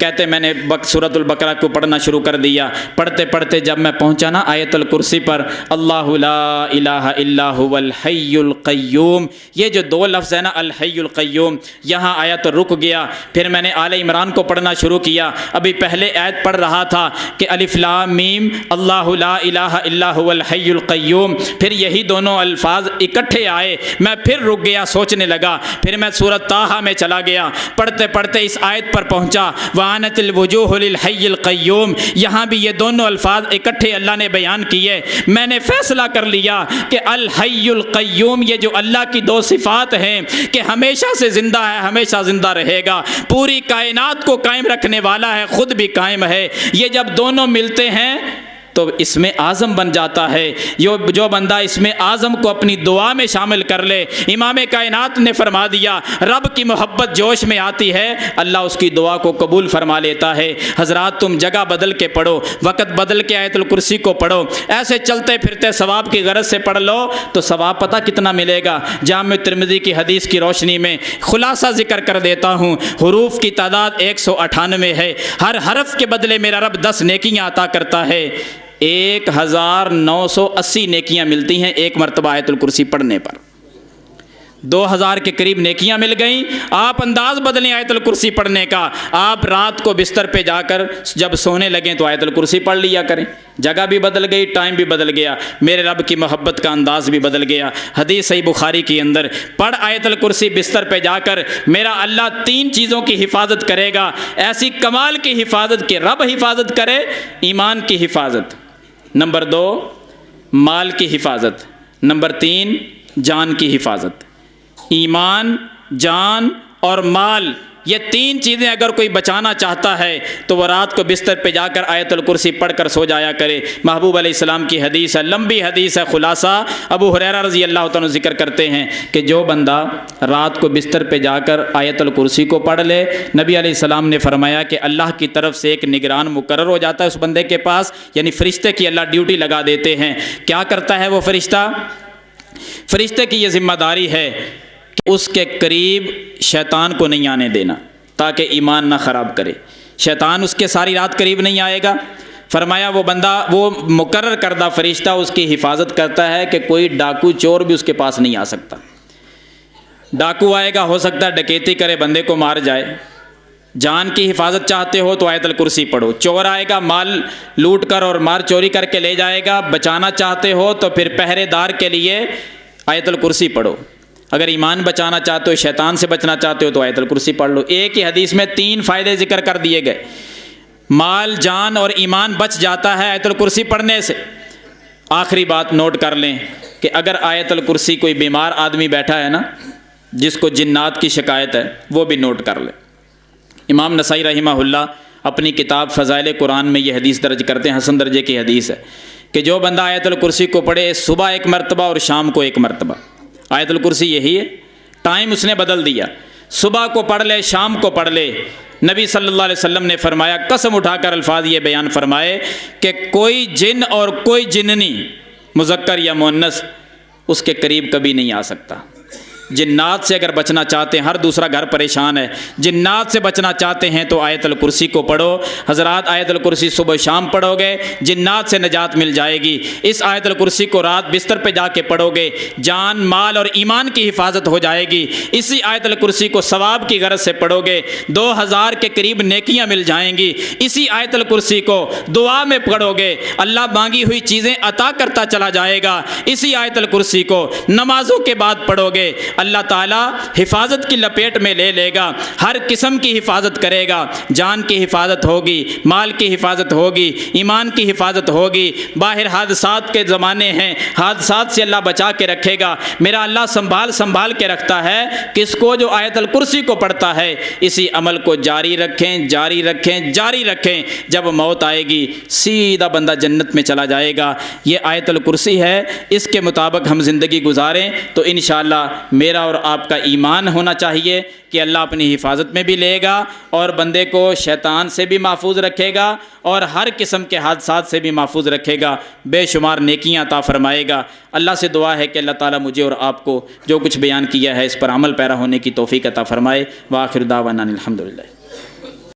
کہتے میں نے سورۃ البقرہ کو پڑھنا شروع کر دیا، پڑھتے پڑھتے جب میں پہنچا نا آیت الکرسی پر، اللہ لا الہ الا هو الحی القیوم، یہ جو 2 لفظ ہے نا الحی القیوم، یہاں آیا تو رک گیا۔ پھر میں نے آل عمران کو پڑھنا شروع کیا، ابھی پہلے آیت پڑھ رہا تھا کہ الف لام میم اللہ لا الہ الا هو الحی القیوم، پھر یہی دونوں الفاظ اکٹھے آئے، میں پھر رک گیا، سوچنے لگا، پھر میں سورۃ طٰہٰ میں چلا گیا، پڑھتے پڑھتے اس آیت پر پہنچا وَعَنَتِ الْوُجُوهُ لِلْحَيِّ الْقَيُّومِ، یہاں بھی یہ دونوں الفاظ اکٹھے اللہ نے بیان کیے۔ میں نے فیصلہ کر لیا کہ الحی القیوم یہ جو اللہ کی 2 صفات ہیں کہ ہمیشہ سے زندہ ہے، ہمیشہ زندہ رہے گا، پوری کائنات کو قائم رکھنے والا ہے، خود بھی قائم ہے، یہ جب دونوں ملتے ہیں تو اسم اعظم بن جاتا ہے۔ جو بندہ اسم اعظم کو اپنی دعا میں شامل کر لے، امام کائنات نے فرما دیا رب کی محبت جوش میں آتی ہے، اللہ اس کی دعا کو قبول فرما لیتا ہے۔ حضرات، تم جگہ بدل کے پڑھو، وقت بدل کے آیت الکرسی کو پڑھو، ایسے چلتے پھرتے ثواب کی غرض سے پڑھ لو تو ثواب پتہ کتنا ملے گا۔ جامع ترمذی کی حدیث کی روشنی میں خلاصہ ذکر کر دیتا ہوں، حروف کی تعداد 198 ہے، ہر حرف کے بدلے میرا رب 10 نیکیاں عطا کرتا ہے، 1980 نیکیاں ملتی ہیں ایک مرتبہ آیت الکرسی پڑھنے پر۔ 2000 کے قریب نیکیاں مل گئیں۔ آپ انداز بدلیں آیت الکرسی پڑھنے کا، آپ رات کو بستر پہ جا کر جب سونے لگیں تو آیت الکرسی پڑھ لیا کریں، جگہ بھی بدل گئی، ٹائم بھی بدل گیا، میرے رب کی محبت کا انداز بھی بدل گیا۔ حدیث صحیح بخاری کے اندر، پڑھ آیت الکرسی بستر پہ جا کر، میرا اللہ 3 چیزوں کی حفاظت کرے گا، ایسی کمال کی حفاظت کہ رب حفاظت کرے۔ ایمان کی حفاظت، نمبر 2 مال کی حفاظت، نمبر 3 جان کی حفاظت۔ ایمان، جان اور مال، یہ 3 چیزیں اگر کوئی بچانا چاہتا ہے تو وہ رات کو بستر پہ جا کر آیت الکرسی پڑھ کر سو جایا کرے۔ محبوب علیہ السلام کی حدیث ہے، لمبی حدیث ہے، خلاصہ ابو ہریرہ رضی اللہ تعالیٰ ذکر کرتے ہیں کہ جو بندہ رات کو بستر پہ جا کر آیت الکرسی کو پڑھ لے، نبی علیہ السلام نے فرمایا کہ اللہ کی طرف سے ایک نگران مقرر ہو جاتا ہے اس بندے کے پاس، یعنی فرشتے کی اللہ ڈیوٹی لگا دیتے ہیں۔ کیا کرتا ہے وہ فرشتہ؟ فرشتے کی یہ ذمہ داری ہے کہ اس کے قریب شیطان کو نہیں آنے دینا، تاکہ ایمان نہ خراب کرے۔ شیطان اس کے ساری رات قریب نہیں آئے گا۔ فرمایا وہ بندہ، وہ مقرر کردہ فرشتہ اس کی حفاظت کرتا ہے کہ کوئی ڈاکو چور بھی اس کے پاس نہیں آ سکتا۔ ڈاکو آئے گا، ہو سکتا ہے ڈکیتی کرے، بندے کو مار جائے۔ جان کی حفاظت چاہتے ہو تو آیت الکرسی پڑھو۔ چور آئے گا، مال لوٹ کر اور مار چوری کر کے لے جائے گا، بچانا چاہتے ہو تو پھر پہرے دار کے لیے آیت الکرسی پڑھو۔ اگر ایمان بچانا چاہتے ہو، شیطان سے بچنا چاہتے ہو تو آیت الکرسی پڑھ لو۔ ایک ہی حدیث میں 3 فائدے ذکر کر دیے گئے، مال، جان اور ایمان بچ جاتا ہے آیت الکرسی پڑھنے سے۔ آخری بات نوٹ کر لیں کہ اگر آیت الکرسی کوئی بیمار آدمی بیٹھا ہے نا، جس کو جنات کی شکایت ہے، وہ بھی نوٹ کر لیں۔ امام نسائی رحمہ اللہ اپنی کتاب فضائل قرآن میں یہ حدیث درج کرتے ہیں، حسن درجے کی حدیث ہے کہ جو بندہ آیت الکرسی کو پڑھے صبح 1 مرتبہ اور شام کو 1 مرتبہ، آیت الکرسی یہی ہے، ٹائم اس نے بدل دیا، صبح کو پڑھ لے، شام کو پڑھ لے۔ نبی صلی اللہ علیہ وسلم نے فرمایا، قسم اٹھا کر الفاظ یہ بیان فرمائے کہ کوئی جن اور کوئی جننی، مذکر یا مؤنث، اس کے قریب کبھی نہیں آ سکتا۔ جنات سے اگر بچنا چاہتے ہیں، ہر دوسرا گھر پریشان ہے، جنات سے بچنا چاہتے ہیں تو آیت الکرسی کو پڑھو۔ حضرات آیت الکرسی صبح شام پڑھو گے، جنات سے نجات مل جائے گی۔ اس آیت الکرسی کو رات بستر پہ جا کے پڑھو گے، جان، مال اور ایمان کی حفاظت ہو جائے گی۔ اسی آیت الکرسی کو ثواب کی غرض سے پڑھو گے، 2000 کے قریب نیکیاں مل جائیں گی۔ اسی آیت الکرسی کو دعا میں پڑھو گے، اللہ مانگی ہوئی چیزیں عطا کرتا چلا جائے گا۔ اسی آیت الکرسی کو نمازوں کے بعد پڑھو گے، اللہ تعالیٰ حفاظت کی لپیٹ میں لے لے گا، ہر قسم کی حفاظت کرے گا۔ جان کی حفاظت ہوگی، مال کی حفاظت ہوگی، ایمان کی حفاظت ہوگی۔ باہر حادثات کے زمانے ہیں، حادثات سے اللہ بچا کے رکھے گا۔ میرا اللہ سنبھال کے رکھتا ہے کس کو؟ جو آیت الکرسی کو پڑھتا ہے۔ اسی عمل کو جاری رکھیں، جاری رکھیں، جاری رکھیں۔ جب موت آئے گی سیدھا بندہ جنت میں چلا جائے گا۔ یہ آیت الکرسی ہے، اس کے مطابق ہم زندگی گزاریں تو انشاءاللہ میرا اور آپ کا ایمان ہونا چاہیے کہ اللہ اپنی حفاظت میں بھی لے گا اور بندے کو شیطان سے بھی محفوظ رکھے گا اور ہر قسم کے حادثات سے بھی محفوظ رکھے گا، بے شمار نیکیاں عطا فرمائے گا۔ اللہ سے دعا ہے کہ اللہ تعالیٰ مجھے اور آپ کو جو کچھ بیان کیا ہے اس پر عمل پیرا ہونے کی توفیق عطا فرمائے۔ وآخر دعوانا الحمدللہ۔